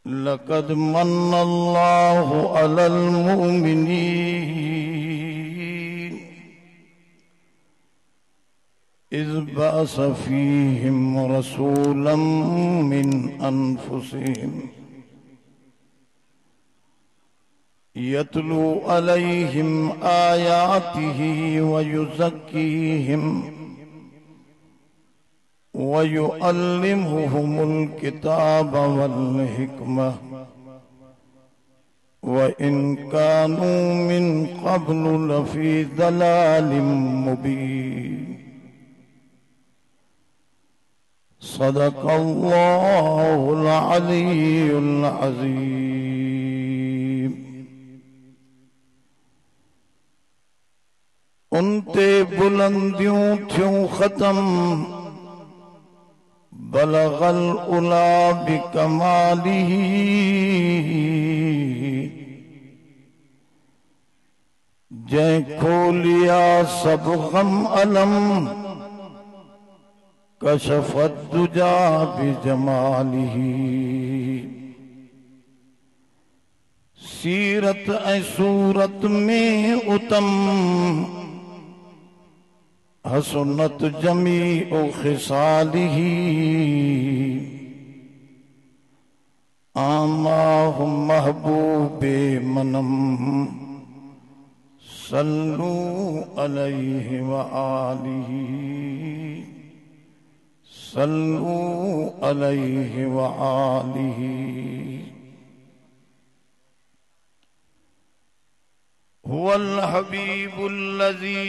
लक़द मन्नल्लाहु अलल मुमिनीन इज़ बअस फ़ीहिम रसूलन मिन अनफुसिहिम यतलू अलैहिम आयातिही व युज़क्कीहिम वयुअल्लिमुहुमुल किताब वल हिकमह व इन कानू मिन क़ब्लु लफ़ी ज़लालिम मुबीन। सदक़ल्लाहुल अलीयुल अज़ीम। उनते बुलंदियों थियूं ख़त्म बलगल उला बिकमालिही जै खोलिया सब गम अलम कशफत दुजा बिजमालिही। सीरत ऐ सूरत में उतम हसनत जमी ओ खिसालिही आमाहुम महबूबे मनम सल्लू अलैहि व आलिही सल्लू अलैहि व आलिही। हुवल हबीबुल्लज़ी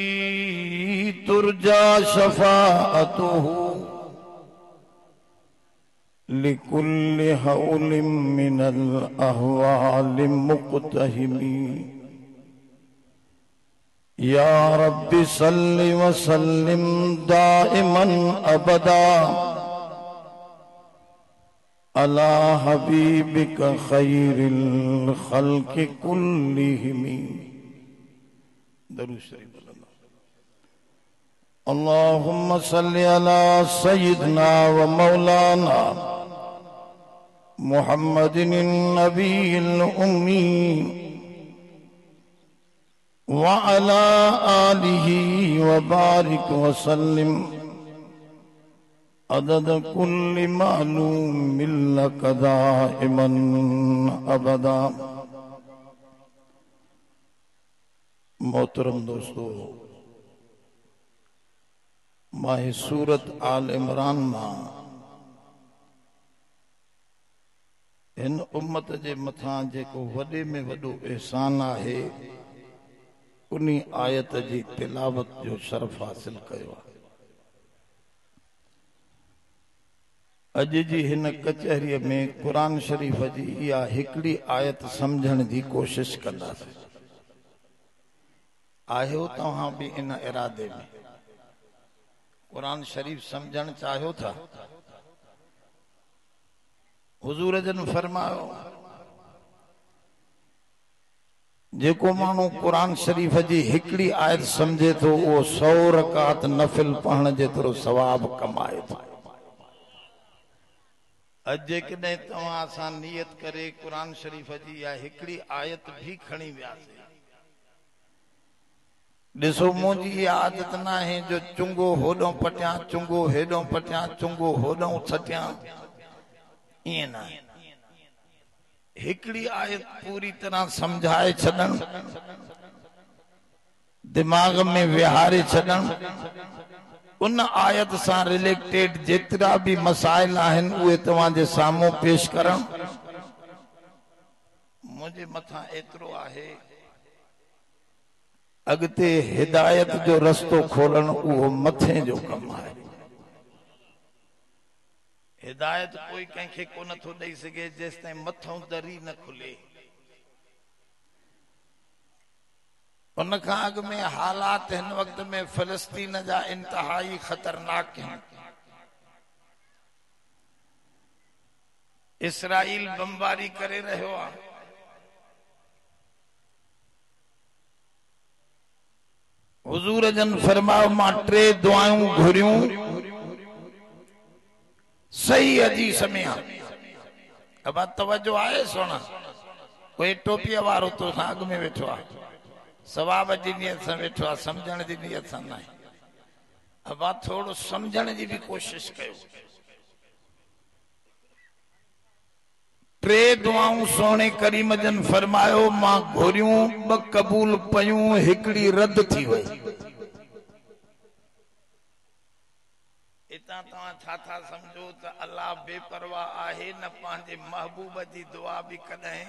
तुरजा शफ़ाअतुहु लिकुल्लि हौलिम मिनल अहवालि मुक़्तहिमी। या रब्बि सल्लि व सल्लिम दाइमन अबदा अला हबीबिका खैरिल खल्क़ि कुल्लिहिमी। दरूद शरीफ अल्लाहुम्मा सल्लि अला सय्यिदना व मौलाना मुहम्मदिन नबील उम्मी व अला आलिही व बारिक व सल्लिम अदद कुल्लि मालूमिन लक दाइमन अबदा। मोहतरम दोस्तों, माहे सूरत आल इमरान मां हिन उम्मत जे मथां जेको वॾे में वॾो एहसान आहे उन्ही आयत जी तिलावत जो शरफ हासिल कयो आहे। अॼु जी हिन कचहरीअ में क़ुरान शरीफ़ जी इहा हिकिड़ी आयत सम्झण जी कोशिश कंदासीं। आहियो तव्हां बि इन इरादे में क़ुरान शरीफ़ समझण चाहियो था? हुजूर जन फरमायो जेको माण्हू क़ुरान शरीफ़ जी हिकिड़ी आयत समझे थो उहो 100 रकात नफिल पढ़ण जेतिरो सवाब कमाए थो। अॼु जेकॾहिं तव्हां असां नियत करे क़ुरान शरीफ़ जी या हिकिड़ी आयत भी खणी वियासीं, ॾिसो मुंहिंजी इहा आदत न आहे जो चुंगो होॾों पटियां चुंगो हेॾों पटियां चुंगो होॾों छटियां, ईअं न। हिकिड़ी आयत पूरी तरह समझाए छॾण, दिमाग में विहारे छॾण, उन आयत सां रिलेटेड जेतिरा भी मसाइल आहिनि उहे तव्हांजे साम्हूं पेश करण। मुंहिंजे मथां एतिरो आहे अॻिते हिदायत जो रस्तो खोलण उहो मथे जो कमु आहे। हिदायत कोई कंहिंखे को नथो ॾेई सघे जेसि ताईं मथों दरी न खुले। उन खां अॻु में हालात हिन वक़्त में फ़लस्तीन जा इंतहाई ख़तरनाक आहिनि। इसराइल बमबारी करे रहियो आहे। हुजूर जन फरमायो मां 3 दुआऊं घुरियूं सही हदीस में अब तवज्जो आए सोना कोई टोपीअ वारो तो साग में वेठो आ सवाब जी नियत से वेठो आ समझण जी नियत से ना अब थोड़ो समझण जी भी कोशिश कयो टे दुआऊं सोने करीम जन फरमायो मां घोरियूं ब कबूल पयूं हिकड़ी रद्द थी वई इता तवा था समझो त अल्लाह बेपरवाह आहे न पांजे महबूब जी दुआ भी कदे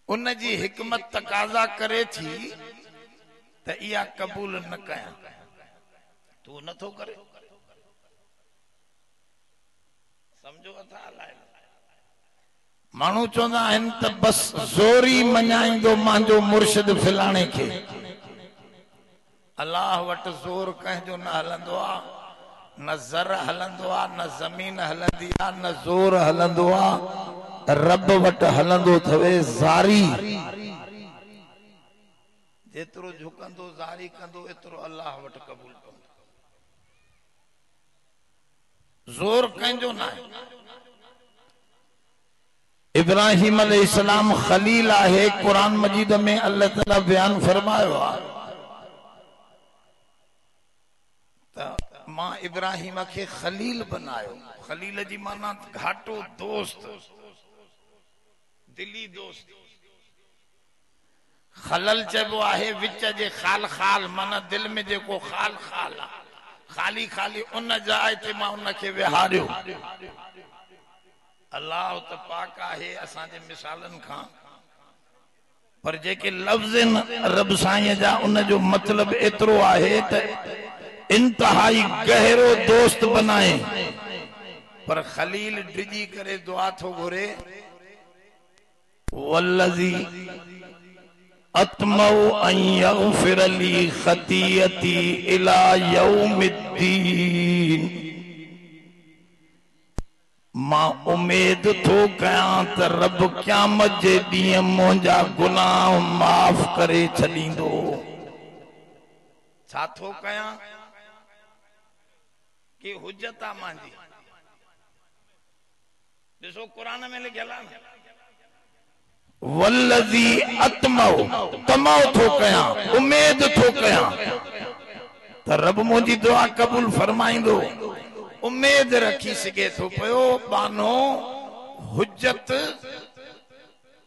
उन जी हिकमत तकाजा करे थी त इया कबूल न कया तू न थो करे समझो था अलाए मानू चौंदा आहिनि त बस जोरी मञाईंदो मांजो मुर्शिद फिलाणे के अल्लाह वट जोर कंहिंजो न हलंदो आ न ज़र हलंदो आ न ज़मीन हलंदी आ न जोर हलंदो आ रब वट हलंदो थवे ज़ारी जेतिरो झुकंदो ज़ारी कंदो एतिरो अल्लाह वट कबूल कंदो जोर कंहिंजो न आहे इब्राहिम अलैहिस्सलाम खलील आहे कुरान मजीद में अल्लाह ताला बयान फरमायो आहे मां इब्राहिम के खलील बनायो खलील जी माना घाटो दोस्त दिली दोस्त खलल चबो आहे विच जे खाल खाल माना दिल में जेको खाल खाल खाली खाली उन जाइ ते मां उन के विहारियो अल्लाह त पाक आहे असां जे मिसालन खां पर जेके लफ्ज़ रब साईं जा उन जो मतलब एतरो आहे त इंतहाई गहरो दोस्त बनाए पर खलील डिजी करे दुआ थो घुरे वल्लज़ी अतमउ अन यग़फिर ली खतीयती इला यौमिद्दीन मां उम्मीद थो कयां त रब क़यामत जे ॾींहुं मुंहिंजा गुनाह माफ़ करे छॾींदो छा थो कयां कि हुज्जत आ मांजी ॾिसो कुरान में लिखियल आहे वल्लज़ी अतमउ तमउ थो कयां उम्मीद थो कयां त रब मुंहिंजी दुआ कबूल फरमाईंदो उम्मीद रखी सके थो पियो बानो हुज्जत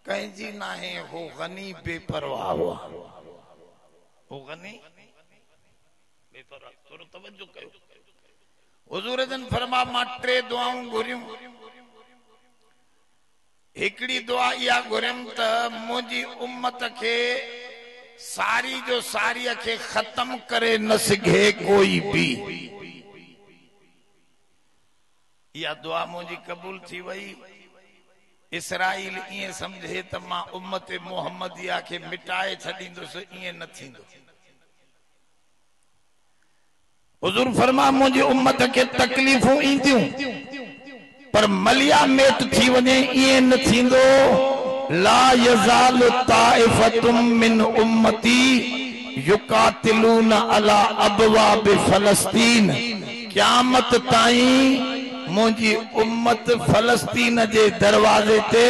कंहिंजी नाहे हो गनी बेपरवाह हुआ हो गनी बेपरवाह थोरो तवज्जो कयो हुजूर जन फरमा मां टे दुआऊं घुरियूं हिकड़ी दुआ या घुरम त मुंहिंजी उम्मत के सारी जो सारी के खत्म करे न सघे कोई भी या दुआ मुंहिंजी कबूल थी वई इसराइल इए समझे त मां उम्मत मोहम्मदिया के मिटाए छडींदुसि इए न थींदो हुजूर फरमा मुंहिंजी उम्मत के तकलीफूं ईंदियूं पर मलिया मेट थी वने ये न थींदो ला यज़ाल ताइफतुम मिन उम्मती युकातिलून अला अबवाब फलस्तीन क़यामत ताईं मुंहिंजी उम्मत फलस्तीन जे दरवाजे ते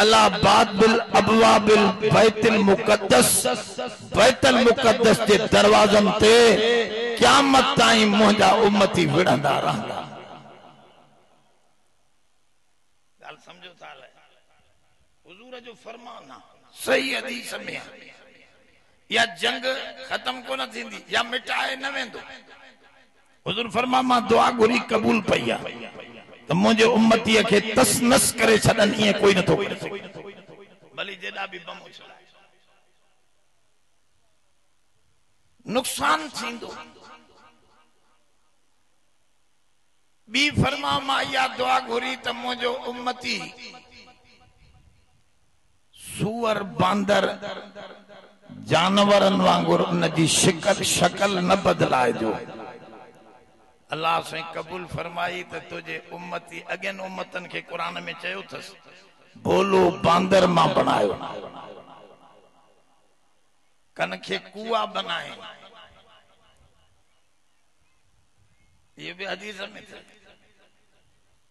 अला बाबिल अबवाबिल बैतुल मुक़द्दस जे दरवाजन ते क़यामत ताईं मुंहिंजा उम्मती विढ़ंदा रहंदा समझो था हुजूर जो फरमान सही हदीस में या जंग खत्म को न थींदी या मिटाए न वेंदो हुजूर फरमा मां दुआ घुरी कबूल पई आहे त मुंहिंजे उम्मतीअ खे तस नस करे छॾनि ईअं कोई नथो करे सघे भली जेॾा बि बम उछलाए नुक़सान थींदो बी फरमा मां या दुआ घुरी त मुंहिंजो उम्मती सूअर बांदर जानवरन वांगुर उन जी शक्ल न बदलाए जो अल्लाह से कबूल फरमाई त तुझे उम्मती अगेन उम्मतन के कुरान में चयो थस बोलो बांदर मां बनायो कन के कुआ बनाए ये भी हदीस में था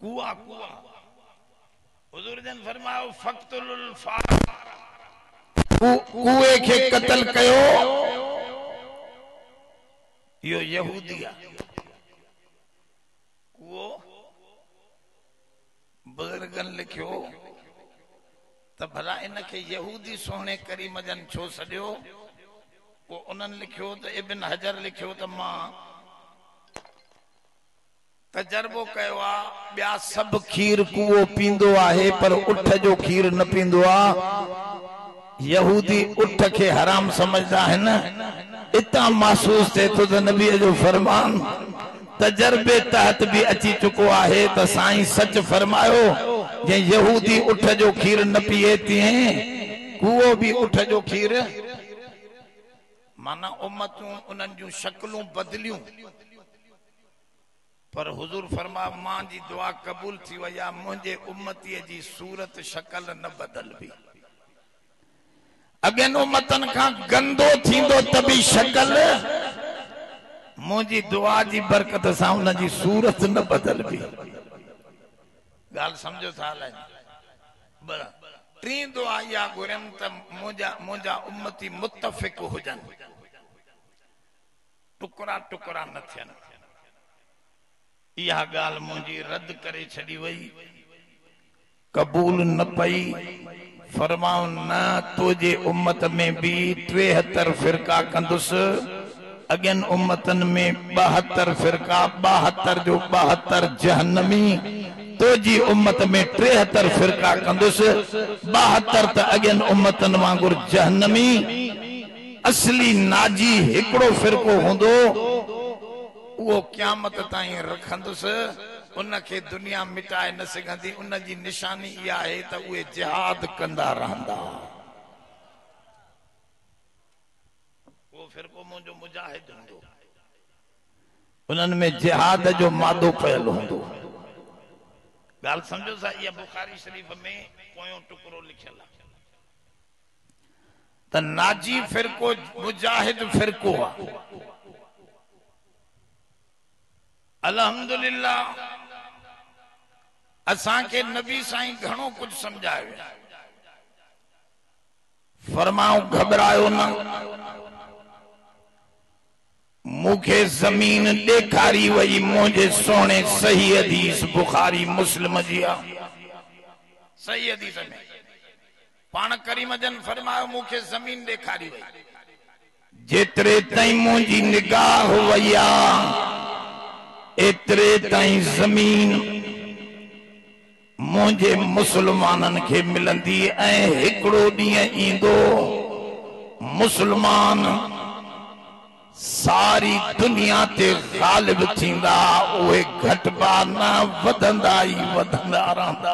कुआ कुआ हुजूर जन फरमायो फक्तुल फार कुए के कत्ल कयो यो यहूदिया कुओ बुजुर्गन लिखियो त भला इनके यहूदी सोने करीम जन छो सडियो को उन्हनि लिखियो त इब्न हजर लिखियो त मां तजर्बो कयो आ ॿिया सभु खीर कुओ पींदो आहे पर उठ जो खीर न पींदो आ यहूदी उठ के हराम समझदा आहिनि इता महसूस थे तो नबी जो फरमान तजर्बे तहत भी अची चुको आहे त साईं सच फरमायो जे यहूदी उठ जो खीर न पिए तीअं कुओ भी उठ जो खीर माना उम्मतूं उन्हनि जूं शक्लूं बदलियूं पर हुजूर फरमा मां जी दुआ कबूल थी वई आहे मुंहिंजे उम्मतीअ जी सूरत शक्ल न बदलबी अगेन उम्मतन खां गंदो थींदो त बि शक्ल मुंहिंजी दुआ जी बरकत सां उन जी सूरत न बदलबी ॻाल्हि सम्झो था हलाए टी दुआ इहा घुरनि त मुंहिंजा उम्मती मुतफ़िक हुजनि टुकड़ा टुकड़ा न थियनि इहा ॻाल्हि मुंहिंजी रद्द करे छॾी वई कबूल न पई फरमाऊं न तुझे उम्मत में भी 73 फिरका कंदुसि अगेन उम्मतन में 72 फिरका 72 जो 72 जहन्नमी तुझी उम्मत में 73 फिरका कंदुसि 72 त अगेन उम्मतन वांगुर जहन्नमी असली नाजी हिकड़ो फिरको हुंदो वो क़यामत ताईं रखंदुसि उनखे दुनिया मिटाए न सघंदी उन जी निशानी इहा आहे त उहे जिहाद कंदा रहंदा वो फिरको मुंहिंजो मुजाहिद हूंदो उन्हनि में जिहाद जो मादो पयल हूंदो ॻाल्हि सम्झो सा इहा बुखारी शरीफ़ में पोयों टुकड़ो लिखियल आहे त नाजी फिरको मुजाहिद फिरको आहे अल्हम्दुलिल्लाह असां के नबी साईं घणो कुछ समझायो फरमाओ घबरायो न मुखे जमीन ॾेखारी वई मुंहिंजे सोने सही हदीस बुखारी मुस्लिम जी सही हदीस में पाण करीम जन फरमायो मुखे जमीन ॾेखारी वई जेतिरे ताईं मुंहिंजी निगाह वई आहे एतरे ताईं जमीन मुंहिंजे मुसलमाननि खे मिलंदी ऐं हिकिड़ो ॾींहुं ईंदो मुसलमान सारी दुनिया ते ग़ालिब थींदा उहे घटिबा न वधंदा ई वधंदा रहंदा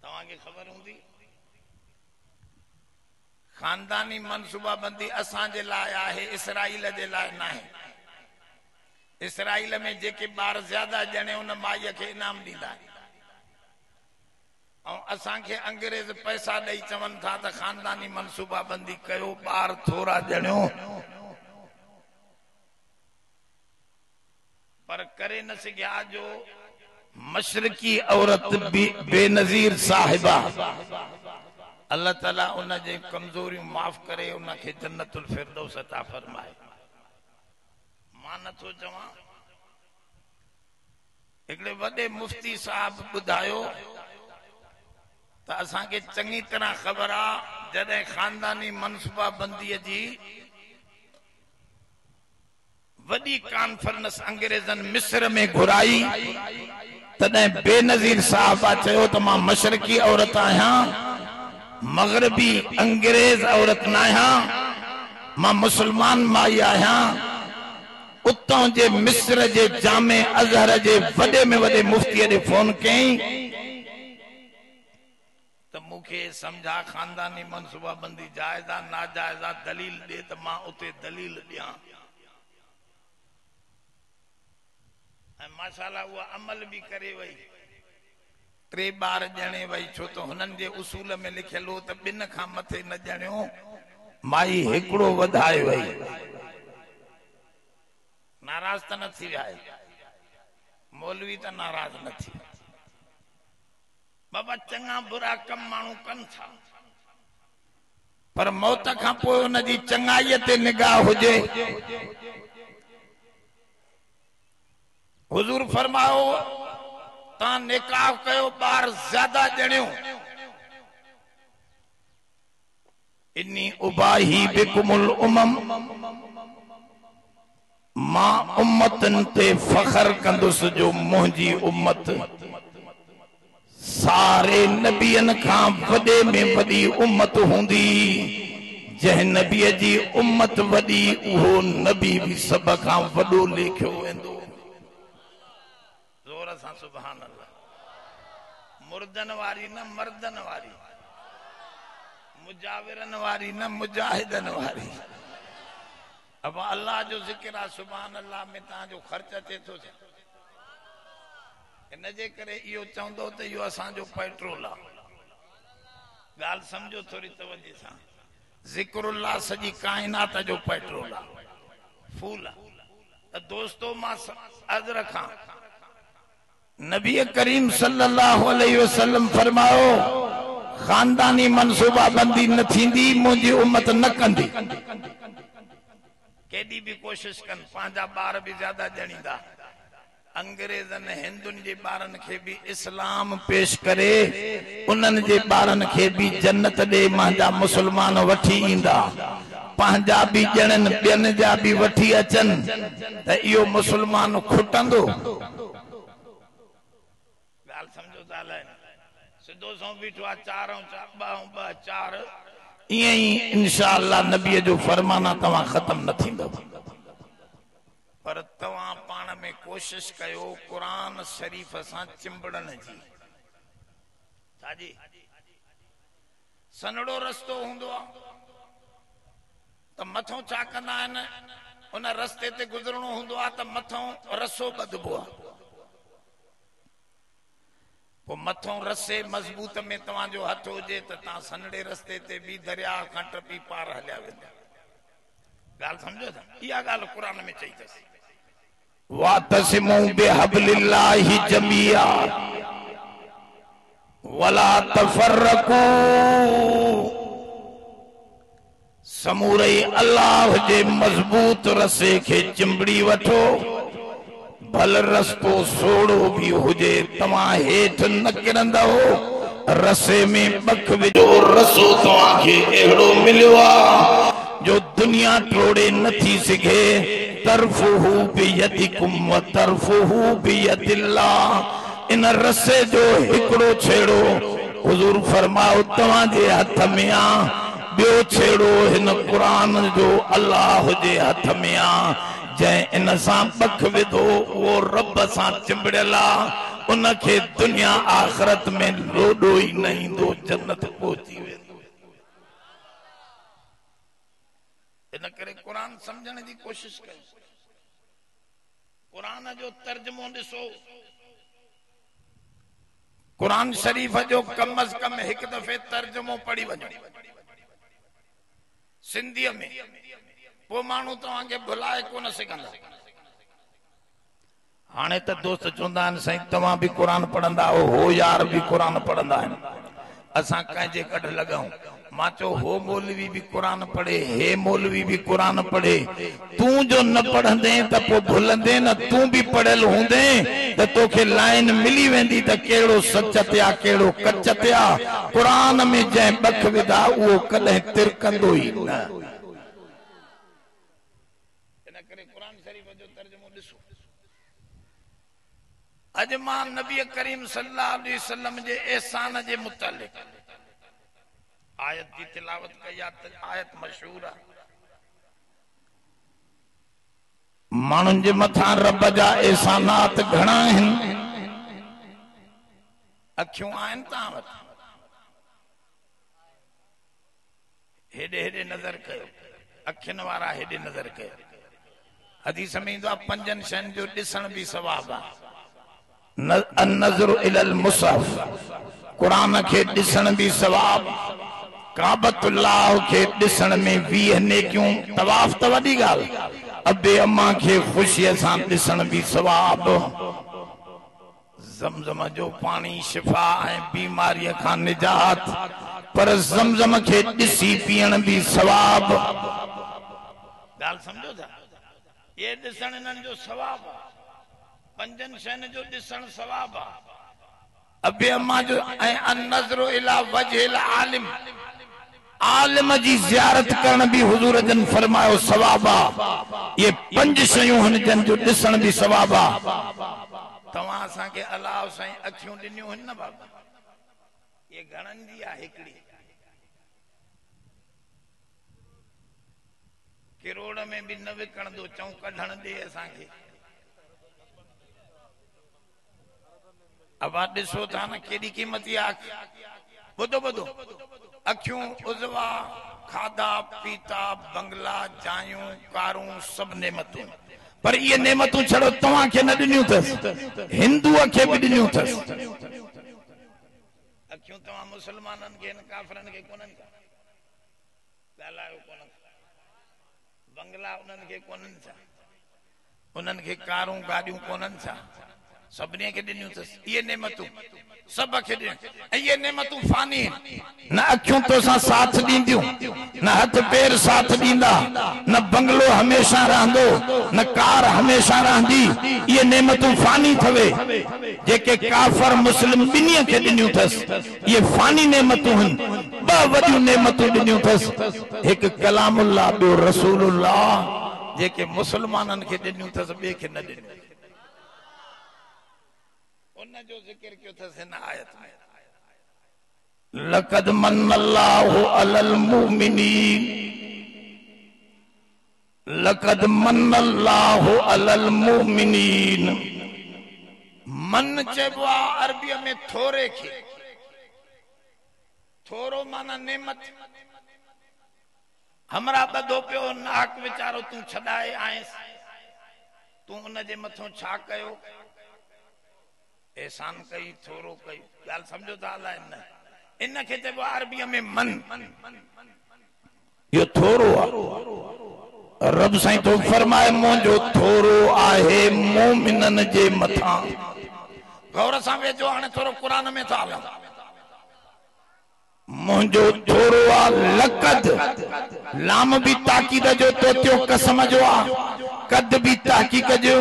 तव्हांखे ख़बर हूंदी खानदानी मनसूबाबंदी असांजे लाइ आहे इसराइल जे लाइ न आहे इसराइल में जेके बार ज्यादा जणे उन माईअ खे इनाम ॾींदा ऐं असांखे अंग्रेज पैसा ॾेई चवनि था त खानदानी मनसूबाबंदी कयो बार थोरा ॼणियो पर करे न सघिया जो मशरकी औरत बेनज़ीर साहिबा अल्लाह ताला उन जे कमज़ोरियूं माफ़ करे उनखे जन्नतुल फिरदौस अता फरमाए नथो चवां हिकिड़े वॾे मुफ्ती साहब ॿुधायो त असांखे चङी तरह ख़बर आहे जॾहिं खानदानी मनसूबाबंदीअ जी वॾी कॉन्फ्रेंस अंग्रेज़नि मिस्र में घुराई तॾहिं बेनज़ीर साहब चयो त मां मशरकी औरत आहियां मग़रबी अंग्रेज़ औरत न आहियां मां मुसलमान माई आहियां उतों जे मिस्र जे जामे अजहर जे वॾे में वॾे मुफ्ती ने फोन कई त मुखे समझा खानदानी मनसूबाबंदी जायज़ आहे नाजायज़ आहे दलील दे त मां उते दलील ॾियां ऐं माशाअल्लाह उहा अमल भी करे वई 3 बार ॼणे वई छो त हुननि जे उसूल में लिखियल हो त 2 खां मथे न ॼणियो माई हिकिड़ो वधाए वई नाराज त न थी विया मौलवी तो नाराज न थी बाबा चंगा बुरा कम मानू कन था पर मौत खां पोइ उन जी चंगाई ते निगाह हुजे हुजूर फरमाओ ता निकाह कयो बार ज्यादा जणियो इन्नी उबाही बिकुमुल उमम मां उम्मतन ते फखर कंदुस जो मुंहिंजी उम्मत सारे नबियन खां वडे में वडी उम्मत हुंदी जह नबी जी उम्मत वडी उहो नबी भी सब खां वडो लेखियो वेंदो जोर सां सुभान अल्लाह मुर्दन वारी न मर्दन वारी मुजाविरन वारी न मुजाहिदन वारी अब अल्लाह जो जिक्र आ सुभान अल्लाह में ता जो खर्च अचे तो इन जे करे इहो चवंदो त इहो असांजो पेट्रोल आ गाल समझो थोड़ी तवज्जो सां जिक्रुल्लाह सजी कायनात जो पेट्रोल आ फूल आ त दोस्तों मां अर्ज रखा नबी करीम सल्लल्लाहु अलैहि वसल्लम फरमाओ खानदानी मनसूबा बंदी न थींदी मुंहिंजी उम्मत न कंदी केडी भी कोशिश कन पांजा बार भी ज्यादा जणींदा अंग्रेजन हिंदुन जे बारन के भी इस्लाम पेश करे उनन जे बारन के भी जन्नत दे मांजा मुसलमान वठी इंदा पांजा भी जणन बेन जा भी वठी अचन त इयो मुसलमान खुटंदो गाल समझो ताले सिद्धो सो बीठो आ 4 4 इए ही इंशाअल्लाह नबी जो फरमाना तवा खत्म न थींदो पर तवा पाण में कोशिश कयो कुरान शरीफ सां चिंबड़न जी साजी सनड़ो रस्तो हुंदो आ त मथो छा कंदा आहिन उन रस्ते ते गुजरणो हुंदो आ त मथो रसो बदबो आ वो मथों रसे मजबूत में तवा जो हथ होजे त ता सनड़े रस्ते ते भी दरिया खां टपी पार हलिया वेंदा गाल समझो था इया गाल कुरान में चई थस वातसिमु बिहब्लिल्लाहि जमिया वला तफरकू समूरे अल्लाह जे मजबूत रसे के चिंबड़ी वठो भल रस्तो सोड़ो भी हुजे तवा हेठ न किरंदा हो रसे में बख विजो रसो तवा के एड़ो मिलियो आ जो दुनिया टोड़े न थी सके तरफुहु बियदिकुम व तरफुहु बियदिल्लाह इन रसे जो हिकड़ो छेड़ो हुजूर फरमाओ तवा जे हथ में आ बियो छेड़ो हिन कुरान जो अल्लाह जे हथ में आ जै इन सां बख विधो वो रब सां चिंबड़ियला उनखे दुनिया आखिरत में लोडो ही न ईंदो जन्नत पहुची वेंदो इन करे कुरान समझण जी कोशिश कयो कुरान जो तर्जुमो ॾिसो कुरान शरीफ जो कम अज कम एक दफे तर्जुमो पढ़ी वञो सिंधीअ में वो मानू तवा के भुलाए कोन सघंदा हाने त दोस्त चवंदा आहिनि साईं तव्हां भी कुरान पढ़ंदा हो यार भी कुरान पढ़ंदा आहिनि असां कंहिंजे कढ लॻूं मां चयो हो मौलवी भी कुरान पढ़े हे मौलवी भी कुरान पढ़े तूं जो न पढ़ंदे त पोइ भुलंदे न तूं भी पढ़ियल हूंदे त तोखे लाइन मिली वेंदी त कहिड़ो सच ते आ कहिड़ो कच ते आ कुरान में जंहिं बख विधा उहो कॾहिं तिरकंदो ई न अज मां नबी करीम सल्लल्लाहु अलैहि वसल्लम जे एहसान जे मुतालिक आयत की तिलावत कई आयत मशहूर है मानुन जे मथा रब जा एहसानात घणा आहिनि अखियूं आहिनि तव्हां वटि हेॾे हेॾे नज़र कयो अखियुनि वारा हेॾे नज़र कयो हदीस में ईंदो आहे 5 शयुनि जो ॾिसण भी सवाब आहे नज़र इलल मुसहफ कुरान के ॾिसण भी सवाब काबतुल्लाह के ॾिसण में 20 नेकियूं तवाफ त वॾी ॻाल्हि अबे अम्मा के ख़ुशीअ सां ॾिसण भी सवाब ज़मज़म जो पानी शिफा है बीमारी का निजात पर ज़मज़म के ॾिसी पीअण भी सवाब गाल समझो था ये ॾिसण इन्हनि जो सवाब पंजन शयुनि जो ॾिसण सवाब अबे अम्मा जो ऐं अन-नज़रु इला वजहिल आलिम आलिम जी ज़ियारत करण भी हुजूर जन फरमायो सवाब ये पंज शयूं हन जन जो ॾिसण भी सवाब तव्हां असां के अलाह साईं अखियूं ॾिनियूं हन न बाबा ये घणनि जी आहे हिकड़ी किरोड़ में भी न विकण दो चऊं कढण दे असां के अब ॾिसो था न केॾी क़ीमती आहे ॿुधो ॿुधो अखियूं उज़वा खाधा पीता बंगला जायूं कारूं सब नेमतूं पर ये नेमतूं छड़ो तव्हां के न ॾिनियूं अथसि हिंदूअ खे भी ॾिनियूं अथसि अखियूं तव्हां मुसलमाननि खे काफ़िरनि खे कोन्हनि का ॻाल्हायो कोन बंगला उन्हनि खे कोन्हनि छा उन्हनि खे कारूं गाॾियूं कोन्हनि छा सभिनी खे ॾिनियूं अथसि इहे नेमतूं सब खे ॾिनियूं ऐं इहे नेमतूं फानी न अखियूं तोसां साथ ॾींदियूं न हथ पेर साथ ॾींदा न बंगलो हमेशा रहंदो न कार हमेशा रहंदी इहे नेमतूं फानी थवे जेके काफ़िर मुस्लिम ॿिन्ही खे ॾिनियूं अथसि इहे फानी नेमतूं आहिनि ॿ वॾियूं नेमतूं ॾिनियूं अथसि हिकु कलामुल्लाह ॿियो रसूलुल्लाह जेके मुसलमाननि खे ॾिनियूं अथसि ॿिए खे न ॾिनियूं उन जो ज़िक्र क्यों था हिन आयत में लक़द मन्नल्लाहु अलल मुमिनीन लक़द मन्नल्लाहु अलल मुमिनीन मन चइबो आहे अरबीअ में थोरे खे थोरो माना नेमत हमरा ॿधो पियो नाक वीचारो तूं छॾाए आएसि तूं उन जे मथां छा कयो एहसान कई थोरो कई ॻाल्हि समझो था अलाए न इन खे चइबो आहे अरबीअ में मन इहो थोरो आहे रब साईं तो फरमाए मुंहिंजो थोरो आहे मोमिननि जे मथां गौर सां वेझो हाणे थोरो क़ुरान में था हलूं मुंहिंजो थोरो आहे लक़द लाम भी ताकीद जो तोतियो कसम जो आहे कद भी ताकीद जो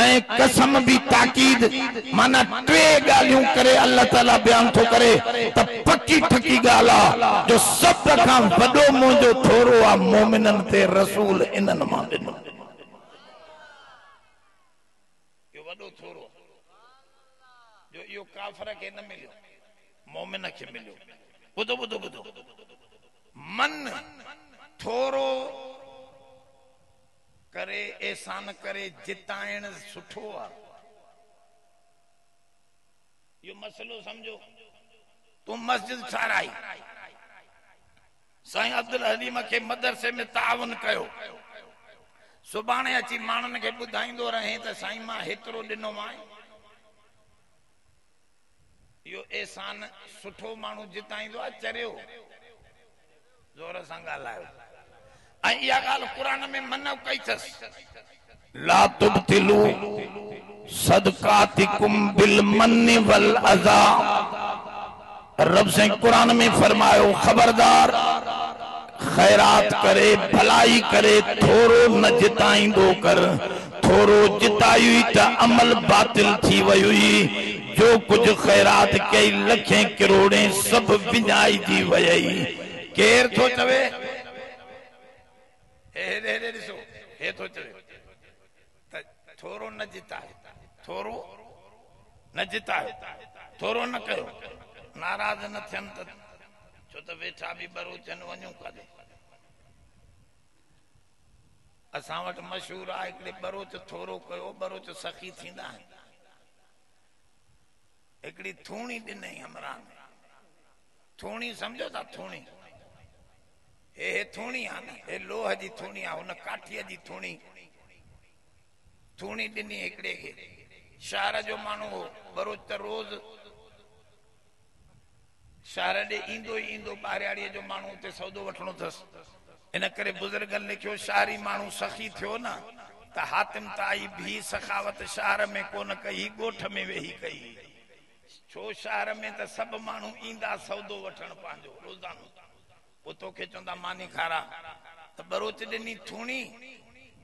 ऐं कसम भी ताकीद माना टे ॻाल्हियूं करे अल्लाह ताला बयान थो करे त पक्की ठकी ॻाल्हि आहे जो सब खां वॾो मुंहिंजो थोरो आहे मोमिननि ते रसूल इन्हनि मां ॾिनो इहो वॾो थोरो जो इहो काफ़िर खे न मिलियो मोमिन खे मिलियो ॿुधो ॿुधो ॿुधो मन थोरो करे एहसान करे जिताइण सुठो आहे इहो मसलो समझो तूं मस्जिद ठाराई साईं अब्दुल हलीम खे मदरसे में तावन कयो सुभाणे अची माण्हुनि खे ॿुधाईंदो रहे त साईं मां हेतिरो ॾिनो मां इहो एहसान सुठो माण्हू जिताईंदो आहे चरियो ज़ोर सां ॻाल्हायो ऐं इहा ॻाल्हि क़ुरान में मना कई अथसि ला तुब्तिलू सदकातिकुम बिल मन्नि वल अज़ा रब से क़ुरान में फरमायो खबरदार खैरात करे भलाई करे थोरो न जिताईंदो कर थोरो जिताई त अमल बातिल थी वई हुई जो कुछ खैरात कई लखें करोड़े सब विञाई जी वई केर थो चवे ॾिसो हे थो चवे त थोरो न जिताए थोरो न जिताए थोरो न कयो नाराज़ न थियनि त छो त वेठा बि बरोचनि वञूं काॾे असां वटि मशहूर आहे हिकिड़े बरोच थोरो कयो बरोच सखी थींदा आहिनि हिकिड़ी थूणी ॾिनई हमरा थूणी सम्झो था थूणी हे थूणी आहे न हे लोह जी थूणी आहे हुन काठीअ जी थूणी थूणी ॾिनी हिकिड़े खे शहर जो माण्हू हो बरोच त रोज़ शहर ॾे ईंदो ई ईंदो ॿारियाड़ीअ जो माण्हू उते सौदो वठणो अथसि इन करे बुज़ुर्गनि लिखियो शहरी माण्हू सखी थियो न त हातिम ताई भी सखावत शहर में कोन कई, गोठ में वेही कई। छो शहर में त सब मानू ईंदा सौदो वठण पांजो रोजानो, वो तोखे चवंदा मानी खारा त बरोच ॾिनी थूणी,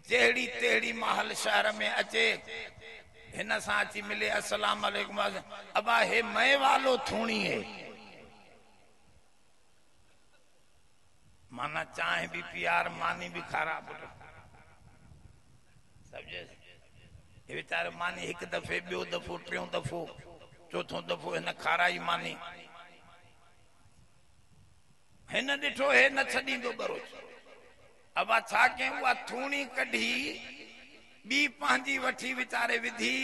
जहिड़ी तहिड़ी महल शहर में अचे, हिन सां अची मिले अस्सलाम वालेकुम, अबा हे मए वालो थूणी है, माना चाहे भी प्यार मानी भी खराब समझे। ये बेचारे मानी एक दफे बियो दफो टियों दफो चौथों दफो हिन खाराई मानी, हिन ॾिठो हे न छॾींदो बरोच। अब छा कयूं, उहा थूणी कढी बी पंहिंजी वठी वीचारे विधी,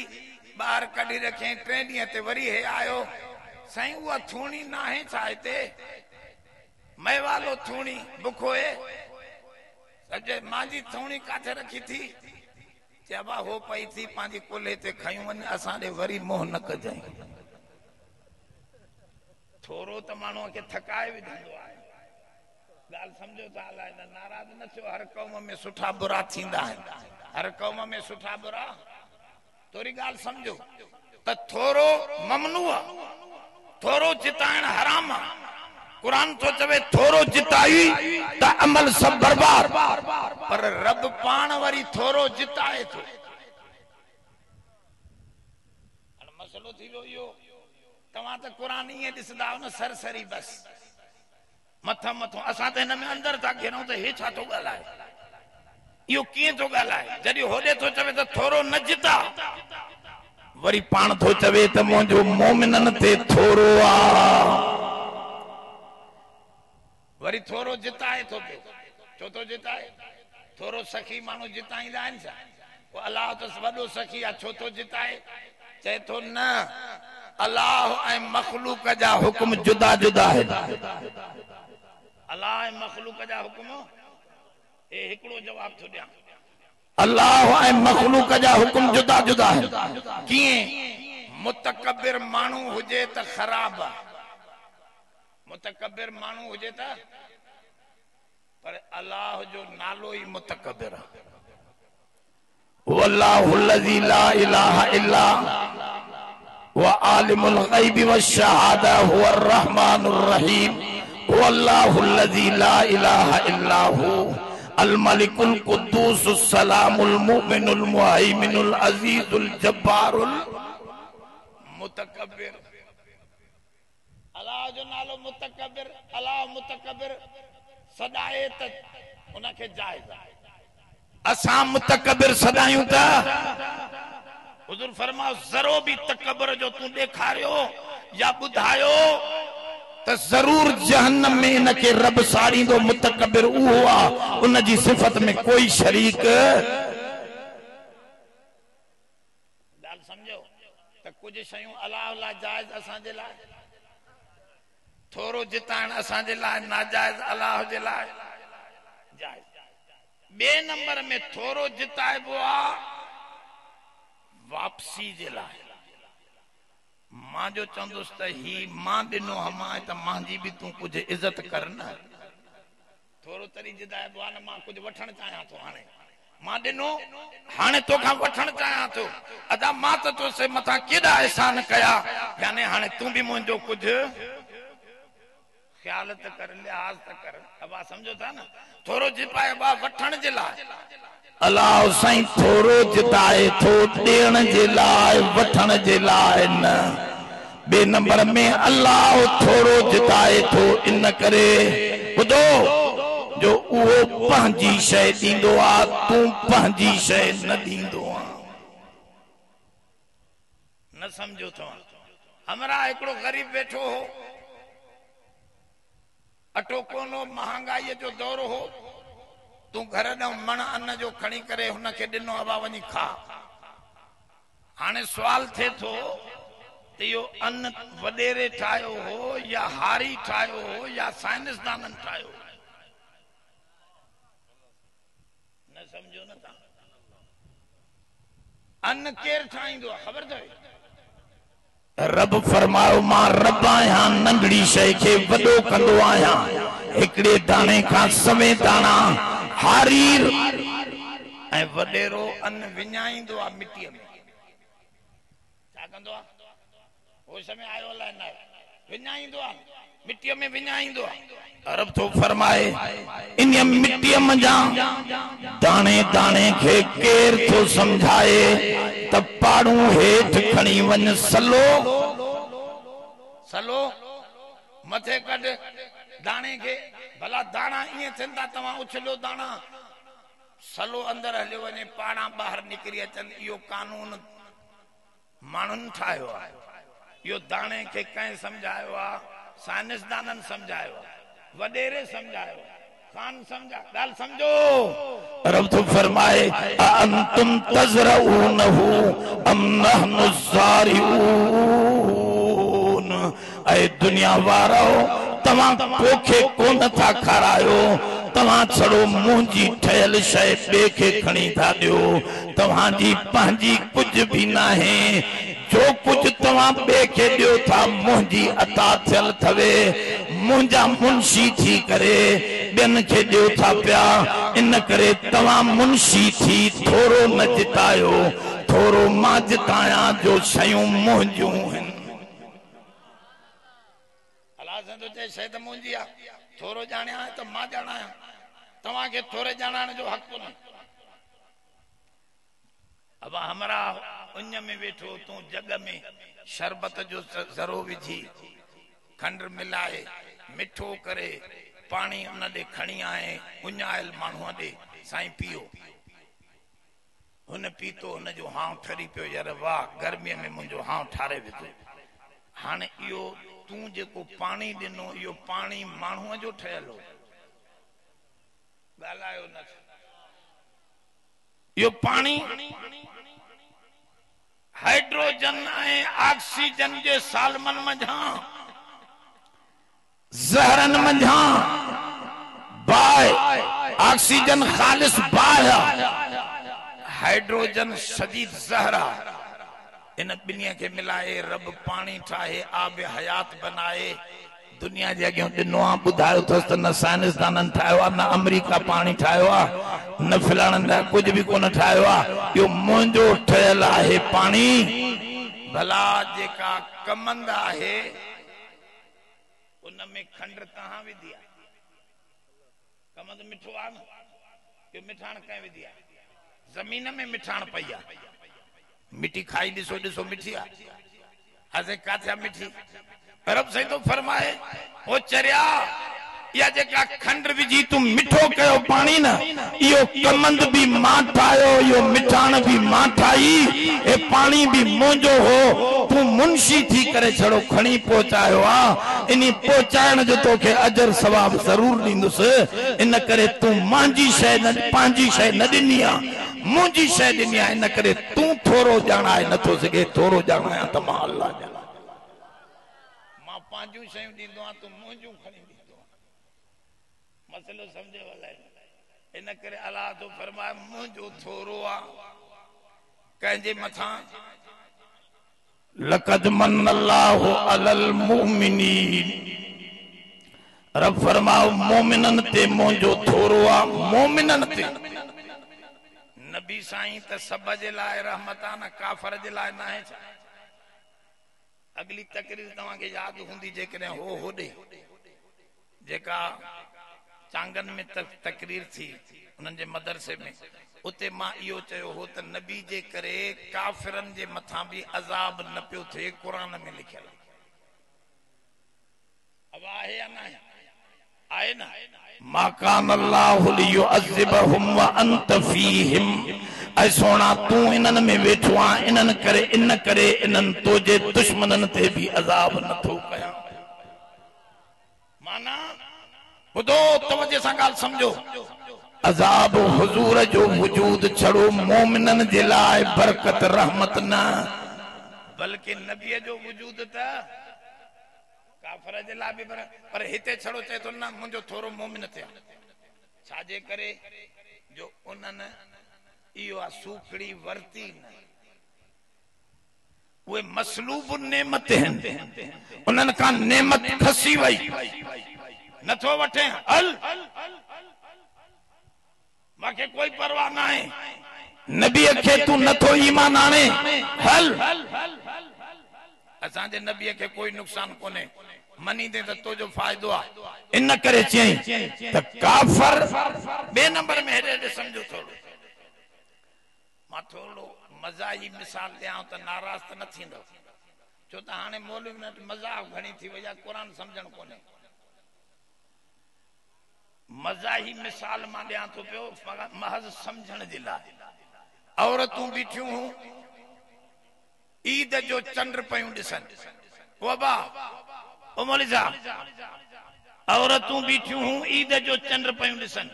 ॿाहिरि कढी रखे, 3 ॾींहं ते वरी हे आयो, साईं उहा थूणी न आहे छा हिते, मैं वालो थूणी बुखोए सजे मांजी थूणी काथे रखी थी, चबा हो पई थी पंहिंजी कुल्हे ते खयूं वञ, असां ॾे वरी मोह न कजाई। थोरो त माण्हूअ खे थकाए विझंदो आहे, ॻाल्हि सम्झो था, अलाए नाराज़ न थियो, हर क़ौम में सुठा बुरा थींदा आहिनि, हर क़ौम में सुठा बुरा, थोरी ॻाल्हि सम्झो त थोरो ममनू आहे, थोरो जिताइण हराम आहे। कुरान तो चवे थोरो जिताई त अमल सब बर्बाद, पर रब पाण वरी थोरो जिताए थो। मसलो थी वियो इहो, तव्हां त कुरान ईअं ॾिसंदा आहियो न सरसरी बस मथां मथां, असां त हिन में अंदर था घेरूं त हे छा थो ॻाल्हाए, इहो कीअं थो ॻाल्हाए। जॾहिं होॾे थो चवे त थोरो न जिता, वरी पाण थो चवे त मुंहिंजो मोमिननि ते थोरो आहे, वरी थोरो जिताए थो पियो। छो थो जिताए, थोरो सखी माण्हू जिताईंदा आहिनि छा, पोइ अलाह त वॾो सखी आहे, छो थो जिताए, चए थो न अलाह ऐं मखलूक जा हुक्म जुदा जुदा आहिनि, अलाह ऐं मखलूक जा हुक्म, ए हिकिड़ो जवाब थो ॾियां, अलाह ऐं मखलूक जा हुक्म जुदा जुदा आहिनि। कीअं, मुतकब्बिर माण्हू हुजे त ख़राब आहे, मुतकब्बिर माण्हू हुजे त, पर अलाह जो नालो ही मुतकब्बिर आहे। वल्लाहुल्लज़ी ला इलाहा इल्ला व आलिमुल ग़ैबि वश्शहादा हुवर रहमानुर रहीम, वल्लाहुल्लज़ी ला इलाहा इल्ला हु अल मलिकुल कुद्दूसुस सलामुल मुमिनुल मुहैमिनुल अज़ीजुल जब्बारुल मुतकब्बिर। अल्लाह जो नालो मुतकब्बिर, अल्लाह मुतकब्बिर सदाए त उनखे जायज़ आहे, असां मुतकब्बिर सदायूं त हुजूर फरमाओ ज़रो भी तकब्बुर जो तू ॾेखारियो या ॿुधायो त ज़रूर जहन्नम में इनखे रब साड़ींदो। मुतकब्बिर उहो आहे, उनजी सिफ़त में कोई शरीक। ॻाल्हि सम्झो त कुछ शयूं अलाह लाइ जायज़, असांजे लाइ थोरो जिताइण असांजे लाइ नाजायज़, अलाह जे लाइ जायज़। ॿिए नंबर में थोरो जिताइबो आहे वापसी जे लाइ। मां जो चवंदुसि त ही मां ॾिनो हमां त मुंहिंजी बि तूं कुझु इज़त कर न, थोरो तरी जिताइबो आहे न, मां कुझु वठणु चाहियां थो, हाणे मां ॾिनो, हाणे तोखां वठणु चाहियां थो, अदा मां त तोसे मथां केॾा एहसान कया, यानी हाणे तूं बि मुंहिंजो कुझु ख्याल त कर, लिहाज़ त कर। अब समझो था न, थोरो जिताए बा वठण जे लाइ, अलाह साईं थोरो जिताए थो ॾियण जे लाइ, वठण जे लाइ न। ॿिए नंबर में अलाह थोरो जिताए थो इन करे ॿुधो जो उहो पंहिंजी शइ ॾींदो आहे, तूं पंहिंजी शइ न ॾींदो आहे। न समझो तव्हां, हमरा हिकिड़ो ग़रीब वेठो हो, अटो कोनो, महांगाई जो दौर हो, तू घर ॾांहुं मण अन्न जो खणी करे हुनखे ॾिनो, अबा वञी खा। हाणे सवाल थिए थो त इहो अन्न वॾेरे ठाहियो हो या हारी ठाहियो हो या साइंसदाननि ठाहियो? न समझो न तव्हां, अन्न केरु ठाहींदो आहे ख़बर अथव? रब फरमायो मां रब आहियां, नंढड़ी शइ खे वॾो कंदो आहियां। हिकिड़े दाणे खां सवे दाणा हारीर ऐं वडेरो अन विञाईंदो आहे मिटीअ में छा कंदो आहे होश में आयो अलाए न विञाईंदो आहे मिटीअ में विञाईंदो आहे अरब तो फरमाए इन मिटीअ मंझां दाणे दाणे खे केर थो समझाए त पाड़ू हेठ खणी वञ सलो सलो मथे कढ दाणे खे भला दाणा ईअं थियंदा तव्हां उछलियो दाणा सलो अंदर हलियो वञे पाणा ॿाहिरि निकिरी अचनि इहो कानून माण्हुनि ठाहियो आहे इहो दाणे खे कंहिं सम्झायो आहे साइंसदाननि सम्झायो आहे वडेरे सम्झायो खान सम्झा ॻाल्हि सम्झो रब तो फरमाए अंतुम तज़रऊनहु अम नहनु ज़ारिऊन ऐ दुनिया वारो तव्हां पोखे कोन था खारायो तव्हां छड़ो मुंहिंजी ठहियल शइ ॿिए खे खणी था ॾियो तव्हांजी पंहिंजी कुझु बि नाहे जो कुछ तव्हां ॿिए खे ॾियो था मुंहिंजी अता थियल थवे मुंहिंजा मुंशी थी करे ॿियनि खे ॾियो था पिया इन करे तव्हां मुंशी थी थोरो न जितायो थोरो मां जितायां जो शयूं मुंहिंजूं आहिनि अलाह तो चए शइ त मुंहिंजी आहे थोरो ॼाणिया त मां ॼाणायां तव्हांखे थोरे ॼाणण जो हक़ कोन्हे अब हमरा उन में वेठो तूं जग में शरबत जो ज़रो विझी खंड मिलाए मिठो करे पानी उन ॾे खणी आए उञायल माण्हूअ ॾे साईं पियो हुन पीतो हुन जो हां ठरी पियो यार वाह गर्मीअ में मुंहिंजो हां ठारे विधो हाणे इहो तूं जेको पानी ॾिनो इहो पानी माण्हूअ जो ठहियल हो ॻाल्हायो न इहो पानी हाइड्रोजन ऐं ऑक्सीजन जे सालमन मंझां ज़हरन मंझां बाय ऑक्सीजन खालिस बाय हाइड्रोजन शदीद ज़हरा इन बिन्हीअ खे मिलाए रब पानी ठाहे आब हयात बनाए दुनिया जे अॻियां ॾिनो आहे ॿुधायो अथसि त न साइंसदाननि ठाहियो आहे न अमेरिका पानी ठाहियो आहे न फिलहाल कुछ भी कोन ठाहियो आहे इहो मुंहिंजो ठहियल आहे पानी भला जेका कमंद आहे उन में खंड तव्हां विधी आहे कमंद मिठो आहे न इहो मिठाण कंहिं विधी आहे ज़मीन में मिठाण पई आहे मिठी खाई ॾिसो ॾिसो मिठी आहे असे काथे मिठी रब साईं तो फरमाए ओ चरिया या जेका खंड विझी तू मिठो कयो पानी न इहो कमंद भी मां ठाहियो इहो मिठाण भी मां ठाही ए पानी भी मुंहिंजो हो तू मुंशी थी करे छड़ो खणी पहुचायो आहे इन पहुचाइण जो तोखे अजर सवाब ज़रूर ॾींदुसि इन करे तू मुंहिंजी शइ न पंहिंजी शइ न ॾिनी आहे मुंहिंजी शइ ॾिनी आहे इन करे तू थोरो ॼाणाए नथो सघे थोरो ॼाणायां त मां अल्लाह ॼाणा मां पंहिंजूं शयूं ॾींदो आहियां तू मुंहिंजूं खणी ॾींदो मसलो समझे वाला इन करे अल्लाह तो फरमाए मुंहिंजो थोरो आहे कंहिंजे मथां लक़द मन्नल्लाहु अलल मुमिनीन रब फरमाओ मोमिनन ते मुंहिंजो थोरो आहे मोमिनन ते नबी साईं त सब जे लाइ रहमत आहे न काफ़र जे लाइ न आहे छा अगली तकरीर तव्हांखे यादि हूंदी जेकॾहिं हो होॾे जेका चांगन में तकरीर थी उन्हनि जे मदरसे में उते मां इहो चयो हो त नबी जे करे काफ़िरनि जे मथां बि अज़ाब न पियो थिए क़ुरान में लिखियल अब आहे या न आहे न मा कान अल्लाहु लियुअज़िबहुम व अंत फीहिम ऐ सोना तू इन्हनि में वेठो आहे इन्हनि करे इन करे इन्हनि तुंहिंजे दुश्मननि ते बि अज़ाब नथो कयां माना ॿुधो तवजे सां ॻाल्हि सम्झो अज़ाब हुजूर जो वजूद छड़ो मोमिननि जे लाइ बरकत रहमत न बल्कि नबीअ जो वजूद त काफ़र जे लाइ बि पर हिते छड़ो चए थो न मुंहिंजो थोरो मोमिन थिया छाजे करे जो उन्हनि इहो आहे सूखड़ी वरती न उहे मसलूब नेमत आहिनि उन्हनि खां नेमत खसी वई नथो वठे हल मूंखे कोई परवाह न आहे नबी के तू नथो ईमान आने हल असांजे नबी के कोई नुकसान कोने मनी दे तो जो फायदो आ इन करे चई त काफर बे नंबर में हेडे समझो थोड़ो मा थोड़ो मजाही मिसाल दियां त नाराज त न थींदो छो त हाने मौलवी ने मजाक घणी थी वया कुरान समझण कोने मजाही मिसाल मा दियां तो पियो महज समझण जे लाइ औरतूं बीठियूं ईद जो चंद्र पयूं ॾिसन वबा ओ मौलवी साहब औरतूं बीठियूं ईद जो चंद्र पयूं ॾिसन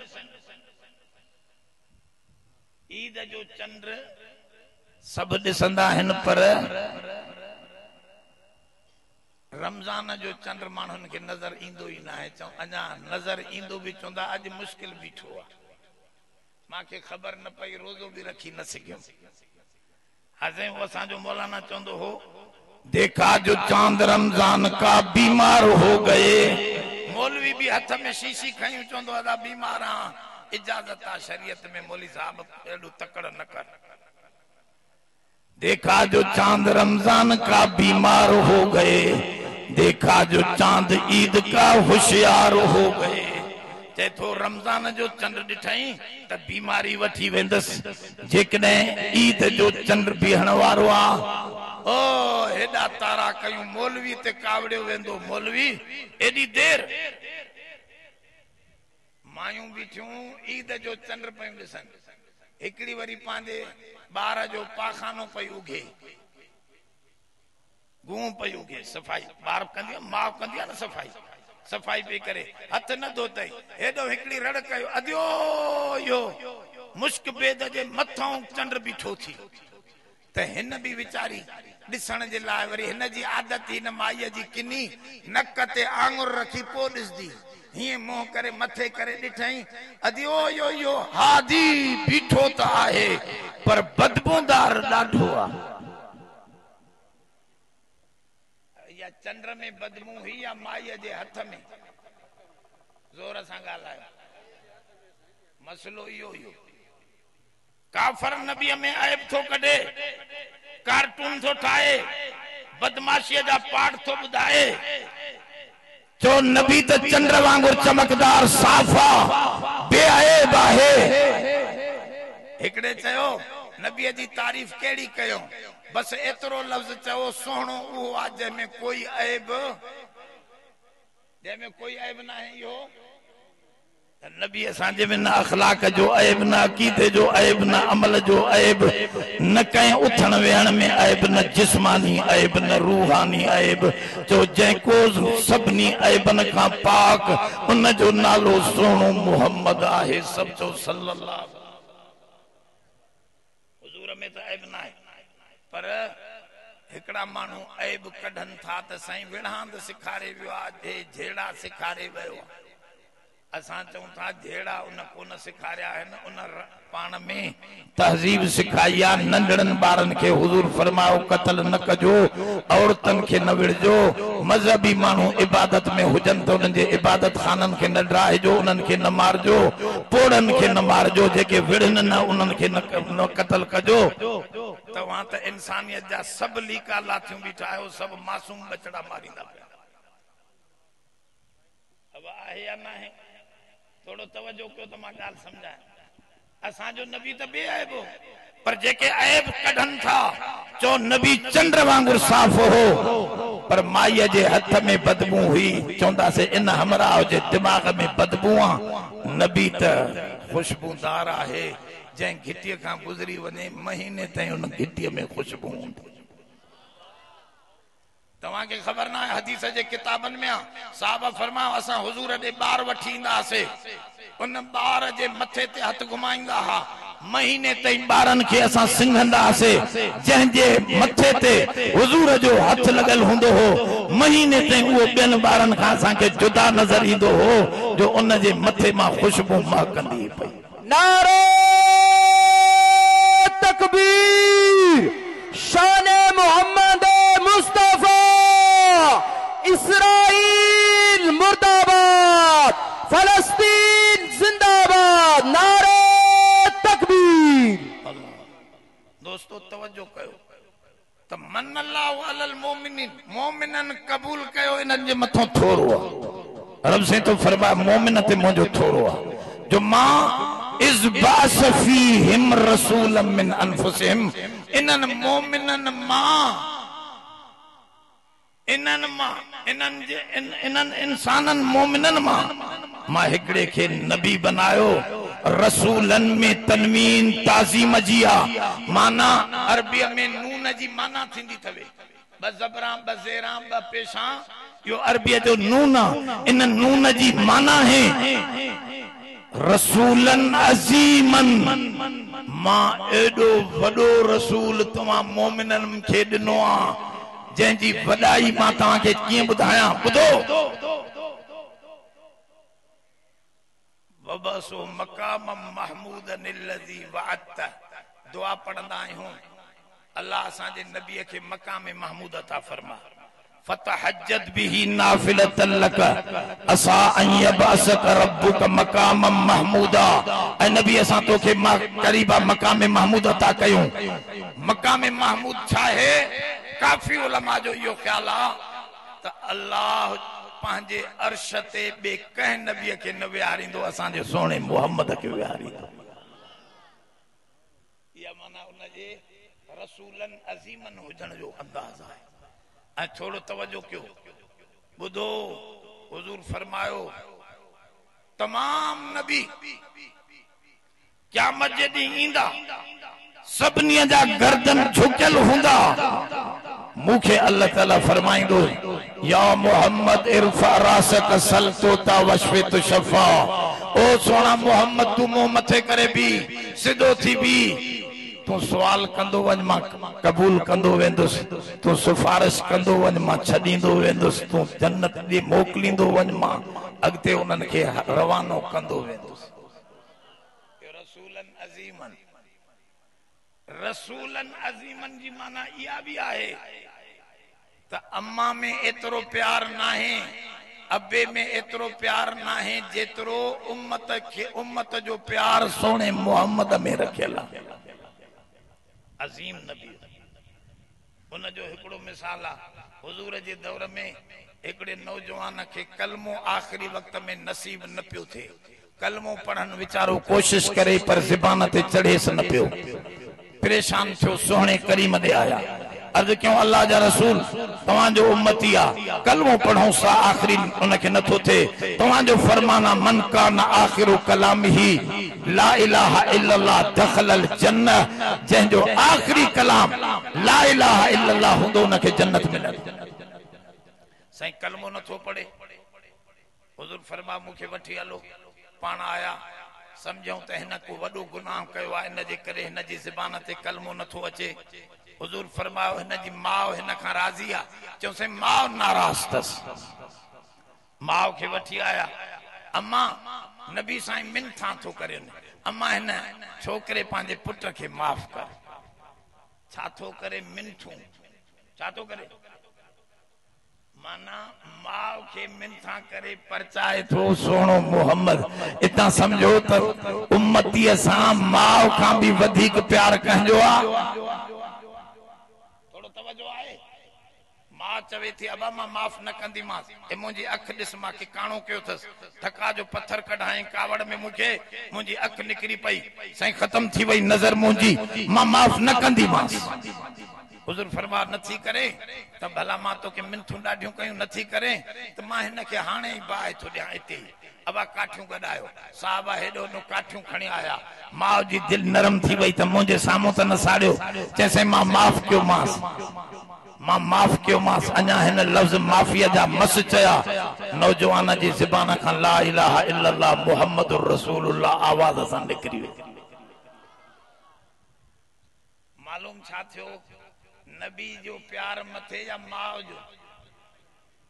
ईद जो चंद्र सब ॾिसंदा आहिनि पर रमजान जो चंद्र माण्हुनि खे नज़र ईंदो ई न आहे चऊं अञा नज़र ईंदो बि चवंदा अॼु मुश्किल बीठो आहे मांखे ख़बर न पई रोज़ो भी रखी न सघियुमि हाज़े वो असांजो मौलाना चवंदो हो देखा जो चांद रमजान का बीमार हो गए मौलवी भी हथ में शीशी खयूं चवंदो अदा बीमार आ इजाजत आ शरीयत में मौलवी साहब एडो तकड़ न कर देखा जो चांद रमजान का बीमार हो गए देखा जो चांद ईद का होशियार हो गए चे तो रमजान जो चंद्र दिठाई त बीमारी वठी वेंदस जेकने ईद जो चंद्र बीहण वारो आ ओ हेडा तारा कयूं मौलवी ते कावड़ियो वेंदो मौलवी एडी देर मायूं बीठियूं ईद जो चंद्र पयूं ॾिसन हिकड़ी वरी पांजे बार जो पाखानो पई उगे गूं पई उगे सफाई बार कंदी मां कंदी न सफाई सफाई पे करे हथ न धोतई हेडो हिकड़ी रड़ कयो अदियो यो मुश्क बेद जे मथों चंद्र बीठो थी त हिन भी विचारी ॾिसण जे लाइ वरी हिन जी आदत हिन माईअ जी किनी नक ते आंगुर रखी पो ॾिसदी हिए मुंह करे मथे करे ॾिठई अदियो यो हादी बीठो त आहे पर बदबूदार ॾाढो आहे या चंद्र में बदबू हुई या माईअ जे हथ में जोर सां ॻाल्हायो मसलो इहो इहो काफर नबीअ में ऐब थो कढे कार्टून थो ठाहे बदमाशीअ जा पाठ थो ॿुधाए जो नबी त चंद्र वांगुर चमकदार साफा बेअब आहे हिकड़े चयो नबीअ जी तारीफ केड़ी कयो बस एतरो लफ्ज चयो सोहणो उहो आ जंहिंमें कोई ऐब ना है इहो नबी असांजे में न अखलाक जो ऐब न अकीदे जो ऐब न अमल जो ऐब न कहीं उथण वेहण में ऐब न जिस्मानी ऐब न रूहानी ऐब जो जंहिंको सभिनी ऐबन खां पाक उन जो नालो सोहणो मुहम्मद आहे सब जो सल्लल्लाहु हुजूर में त ऐब न आहे पर हिकड़ा माण्हू ऐब कढन था त साईं विढ़ांद सिखारे वियो आहे झेड़ा सिखारे वियो असां चऊं था झेड़ा उन कोन सिखारिया आहिनि उन पाण में तहजीब सिखाई आहे नंढड़नि ॿारनि खे हुजूर फरमायो क़त्ल न कजो औरतनि खे न विढ़जो मज़हबी माण्हू इबादत में हुजनि त उन्हनि जे इबादत खाननि खे न ड्राहिजो उन्हनि खे न मारजो पोड़नि खे न मारजो जेके विढ़नि न उन्हनि खे न क़त्ल कजो तव्हां त इंसानियत जा सभु लीका लाथियूं बीठा आहियो सभु मासूम बचड़ा मारींदा पिया अब आहे या न आहे थोड़ो तवज्जो कयो त मां ॻाल्हि समझायां असांजो नबी त बेअब हो पर जेके ऐब कढन था जो नबी चंद्र वांगुर साफ हो पर माईअ जे हथ में बदबू हुई चवंदासीं इन हमरा जे दिमाग में बदबू आहे नबी त खुशबूदार आहे जंहिं घिटीअ खां गुज़री वञे महीने ताईं उन घिटीअ में खुशबू हूंदी तव्हां खे ख़बर ना है हदीस जे किताबन में साहब फरमाओ असा हुजूर दे बार वठी इंदासे उन बार जे मथे ते हथ घुमाइंदा हा महीने ताईं बारन के असा सिंघंदासे जंहिं जे मथे ते हुजूर जो हथ लगल हुंदो हो महीने ताईं वो बेन बारन खां असा के जुदा नजर ईंदो हो जो उन जे मथे मां खुशबू महकंदी पई नारे तकबीर शान मोहम्मद मुस्तफा इस्राइल मुर्दाबाद फलस्तीन जिंदाबाद नारे तकबीर दोस्तों तवज्जो कयो त मन अल्लाह अलल मोमिनिन मोमिनन कबूल कयो इनन जे मथो थोरो रब से तो फरमाया मोमिन ते मुझो थोरो जो मां इस बासफीहिम रसूलन मिन अनफुसिहिम इनन मोमिनन मां इनन इंसानन मोमिनन मां हिकड़े के नबी बनायो रसूलन में तनवीन ताजीम जिया माना अरबी में नून जी माना थींदी थवे ब ज़बरा ब ज़ेरा ब पेशा यो अरबी जो नून इन नून जी माना है रसूलन अजीमन मां एडो वडो रसूल तमा मोमिनन के दिनो आ जंजी वडाई मां ता के किए बुधाया बुधो वबसो मकाम महमूदन الذي वअदत दुआ पढ़ंदा आहियूं अल्लाह असांजे नबी के मकाम महमूद अता फरमा फतहज्जद बिही नाफिलतन लक असा अन यबअसक रब्बुक मकाम महमूदा ऐ नबी असा तो के करीबा मकाम महमूद अता कयूं मकाम महमूद छा है काफी उलमा जो यो ख्याल आ त अल्लाह पांजे अर्श ते बे कह नबी के न विहारींदो असांजे सोने मोहम्मद के विहारींदो या माना उन जे रसूलन अजीमन हुजण जो अंदाज है आ थोड़ो तवज्जो कयो बुधो हुजूर फरमायो तमाम नबी क़यामत जे दी इंदा सबनी जा गर्दन झुकल हुंदा मुखे अल्लाह ताला फरमाइंदो या मोहम्मद इरफा रासक सलतो ता वशफे तो शफा ओ सोना मोहम्मद तू मुंह मथे करे भी सिधो थी भी तू सवाल कंदो वज मां कबूल कंदो वेंदुस तू सिफारिश कंदो वज मां छडींदो वेंदुस तू जन्नत दी मोकलींदो वज मां अगते उनन के रवानो कंदो वेंदुस रसूलन अजीमन जी माना इया भी आहे त अम्मा में एतरो प्यार नाहे अब्बे में एतरो प्यार नाहे जेतरो उम्मत जो प्यार सोने मोहम्मद में रखेला अजीम नबी उन जो हिकड़ो मिसाल आ हुजूर जे दौर में एकड़े नौजवान के कलमो आखिरी वक्त में नसीब न पियो थे कलमो पढ़न विचारो कोशिश करे पर ज़बान ते चढ़े स न पियो परेशान थियो सोहणे करीम दे आया अर्ज क्यों अल्लाह जा रसूल तवां जो उम्मती आ कलमो पढ़ो सा आखिरी उनके नथो थे तवां जो फरमाना मन कान आखिरु कलामिही ला इलाहा इल्लल्लाह दखलल जन्नह जं जो आखिरी कलाम ला इलाहा इल्लल्लाह हुंदो उनके जन्नत मिलल सही कलमो नथो पढ़े हुजूर फरमा मुखे वठी हलो पाण आया समझूं त हिन को वडो गुनाह कयो आहे इन जे करे हिन जी ज़बान ते कलमो नथो अचे हुजूर फरमायो हिन जी माउ हिन खां राज़ी आ चयो से माउ नाराज तस माउ के वठी आया अम्मा नबी साईं मिन था थो करे अम्मा हिन छोकरे पांजे पुट के माफ कर छा थो करे मिन थू छा थो करे माना माउ के मिन था करे परचाए थो सोनो मोहम्मद इतना समझो तो उम्मती सा माउ का भी वधिक प्यार कहजो आ थोड़ो तवज्जो आए मां चवे थी अबा मां माफ न कंदी मां ए मुजी अख दिस मां के काणो कयो थस थका जो पत्थर कढाए कावड़ में मुझे मुजी अख निकरी पई सही खत्म थी वई नजर मुजी मां माफ न कंदी मां हुजूर फरमा नथी करे त भला मां तो के मिनथू डाढियूं कयूं नथी करे त मां हिन के हाणे ही बाहि थो ॾियां इते अबा काठियूं गडायो साहबा हेडो नो काठियूं खणी आया माउ जी दिल नरम थी वई त मुझे सामो त न साड़ियो जैसे मां माफ क्यों मास अञा हिन लफ्ज माफिया जा मस चया नौजवान जी ज़बान खां ला इलाहा इल्लल्लाह मुहम्मदुर रसूलुल्लाह आवाज सां निकरी वई मालूम छा थियो नबी जो प्यार मथे या माउ जो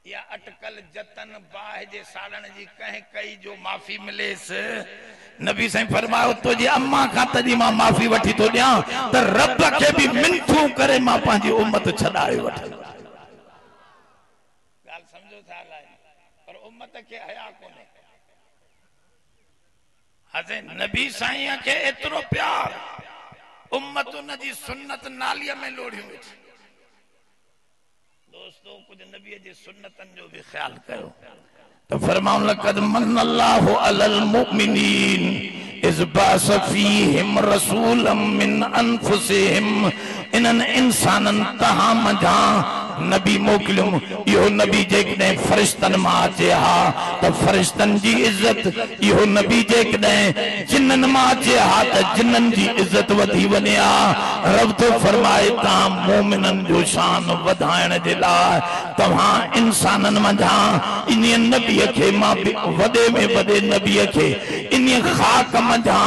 या अटकल जतन बाह जे साड़न जी कह कई जो माफी मिलेस नबी साईं फरमायो तो जी अम्मा का तजी मां माफी वठी तो दिया त रब के भी मिनथू करे मां पांजी उम्मत छडाए वठ गाल समझो था पर उम्मत के हया कोने हज़े नबी साईं के एतरो प्यार उम्मत उन जी सुन्नत नालिया में लोड़ियूं वेठी। दोस्तों कुछ नबी जी सुन्नतन जो भी ख्याल कयो तो फरमाउन लक़द मन्नल्लाहु अलल मुमिनीन इज़ बास फीहिम रसूलन मिन अनफुसिहिम इन्हनि इंसाननि तहां मंझा नबी मोकिलियुम। इहो नबी जेकॾहिं फरिश्तनि मां अचे हा त फरिश्तनि जी इज़त, इहो नबी जेकॾहिं जिन्ननि मां अचे हा त जिन्ननि जी इज़त वधी वञे हा। रब तो फरमाए तव्हां मोमिननि जो शान वधाइण जे लाइ तव्हां इंसाननि मंझा इन नबीअ खे मां वॾे में वॾे नबीअ खे इन ख़ाक मंझा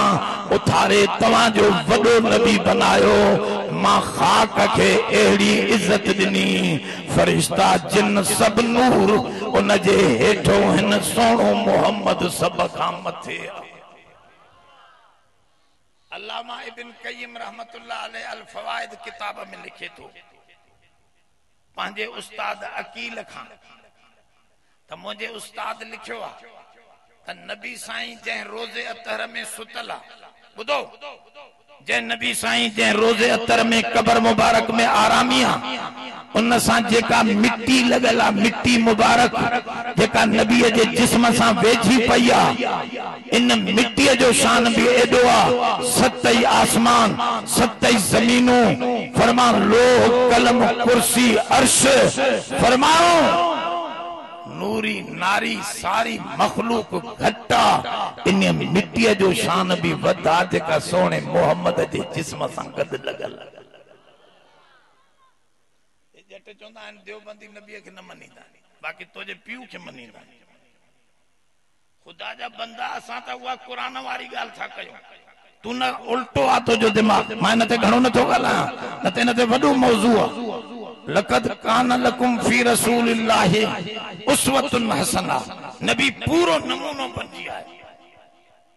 उथारे तव्हांजो वॾो नबी बनायो। मां ख़ाक खे अहिड़ी इज़त ॾिनी, फरिश्ता जिन सब नूर उन जे हेठो हिन सोणो मोहम्मद सब खां मथे। अल्लामा इब्न क़य्यिम रहमतुल्लाह अलैह अल फवाइद किताब में लिखे थो पंहिंजे उस्ताद अकील खां त मुंहिंजे उस्ताद लिखियो आहे त नबी साईं जंहिं रोज़े अतहर में सुतल आहे, ॿुधो, जंहिं नबी साईं जंहिं रोज़े अतर में कबर मुबारक में आरामी आहे, उन सां जेका मिट्टी लॻल आहे, मिट्टी मुबारक जेका नबीअ जे जिस्म सां वेझी पई आहे, इन मिट्टीअ जो शान बि एॾो आहे। सतई आसमान, सतई ज़मीनूं, फरमा लोह कलम कुर्सी अर्श, फरमाओ नूरी नारी सारी मखलूक घटा, इन मिट्टीअ जो शान भी वधा जेका सोने मोहम्मद जे जिस्म सां गॾु लॻल। जट चवंदा आहिनि देवबंदी नबीअ खे न मञींदा, बाक़ी तुंहिंजे पीउ खे मञींदा। ख़ुदा जा बंदा असां त उहा क़ुरान वारी ॻाल्हि था कयूं, तू न उल्टो आहे तुंहिंजो दिमाग़। मां हिन ते घणो नथो ॻाल्हायां, न त हिन ते वॾो मौज़ू आहे। लक़द कान लकुम फी रसूलिल्लाहि उस्वतुन हसना, नबी पूरो नमूनो बणिजी आहे।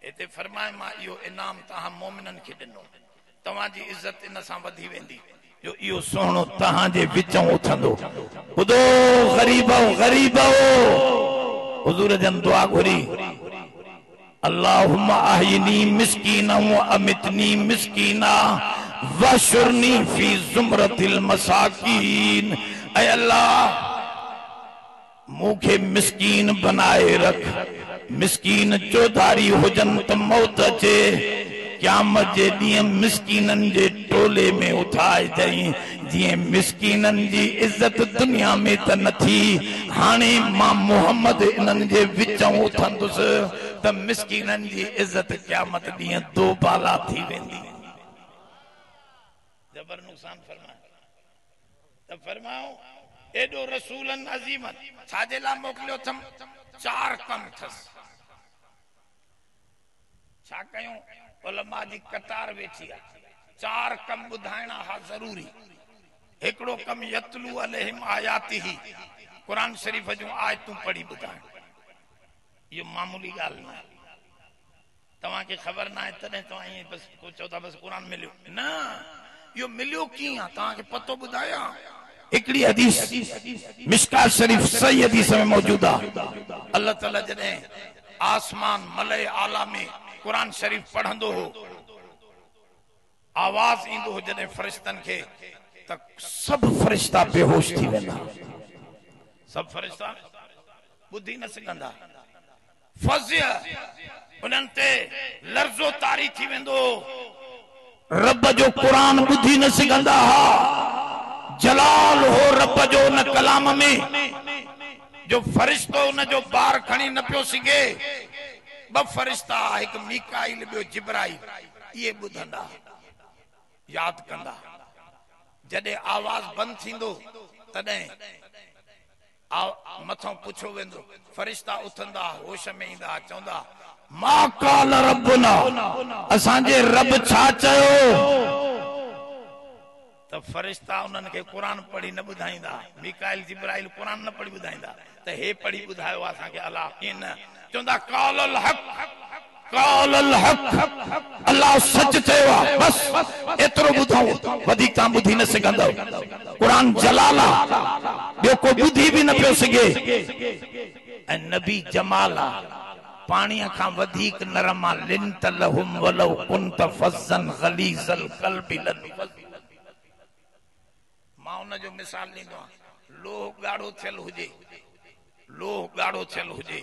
हिते फरमाए मां इहो इनाम तव्हां मोमिननि खे ॾिनो, तव्हांजी इज़त इन सां वधी वेंदी जो इहो सोणो तव्हांजे विचों उथंदो। ॿुधो ग़रीबो ग़रीबो, हुज़ूर जन दुआ घुरी, अल्लाहुम्मा अहयिनी मिस्कीना व अमितनी मिस्कीना वशुरनी फी ज़ुमरतिल मसाकीन। ऐ अल्लाह मुखे मिस्कीन बनाए रख, मिस्कीन चौधारी हुजन त मौत अचे, क़यामत जे ॾींहुं मिस्कीननि जे टोले में उठाए जई। जीअं मिस्कीननि जी इज़त दुनिया में त न थी, हाणे मां मोहम्मद इन्हनि जे विचों उथंदुसि त मिस्कीननि जी इज़त क़यामत ॾींहुं दो बाला थी वेंदी। जबर नुक़सान फरमाए त फरमाओ एडो रसूलन अजीमन छाजे ला मोकिलियो थम, चार कम थस। छा कयूं, उलमा जी कतार वेठी आहे, चार कम ॿुधाइणा हा ज़रूरी। हिकिड़ो कम यतलू अलैहिम आयातिही, कुरान शरीफ जूं आयतूं पढ़ी ॿुधाइण। इहो मामूली ॻाल्हि न आहे, तव्हांखे ख़बर न आहे तॾहिं तव्हां ईअं बस चओ था बस कुरान मिलियो, न यो मिलियो कीअं आहे तव्हांखे पतो ॿुधायां। हिकिड़ी हदीस मिशकात शरीफ सही हदीस में मौजूद आहे। अल्लाह ताला जॾहिं आसमान मलय आला में कुरान शरीफ पढ़ंदो हो, आवाज ईंदो हो जॾहिं फरिश्तनि खे, त सब फरिश्ता बेहोश थी वेंदा, सब फरिश्ता ॿुधी न सघंदा। फज़िया उन्हनि ते लर्ज़ो तारी थी वेंदो, रब जो कुरान ॿुधी न सघंदा हा। जलाल हो रब जो न कलाम में, जो फरिश्तो उन जो बार खणी न पियो सघे। ॿ फरिश्ता, हिकु मीकाइल ॿियो जिब्राइल, इहे ॿुधंदा, यादि कंदा। जॾहिं आवाज बंदि थींदो तॾहिं मथों पुछो वेंदो, फरिश्ता उथंदा, होश में ईंदा, चवंदा मा काल रब्बुना, असांजे रब छा चयो। त फरिश्ता उन्हनि खे क़ुरान पढ़ी न ॿुधाईंदा, मीकाइल जिब्राइल क़ुरान न पढ़ी ॿुधाईंदा, त हे पढ़ी ॿुधायो असांखे अलाह। ईअं न, चवंदा कालल हक़, कालल हक़, अलाह सच चयो आहे, बस एतिरो ॿुधऊं, वधीक तव्हां ॿुधी न सघंदव। क़ुरान जलाल आहे, ॿियो को ॿुधी बि न पियो सघे। ऐं नबी जमाल आहे, पानी खां वधीक नरम आहे लिंत लहुम वलौ कुंत फज़्ज़न गलीज़ल क़ल्बि लन मां उन जो मिसाल ॾींदो आहियां लोह ॻाढ़ो थियल हुजे लोह ॻाढ़ो थियल हुजे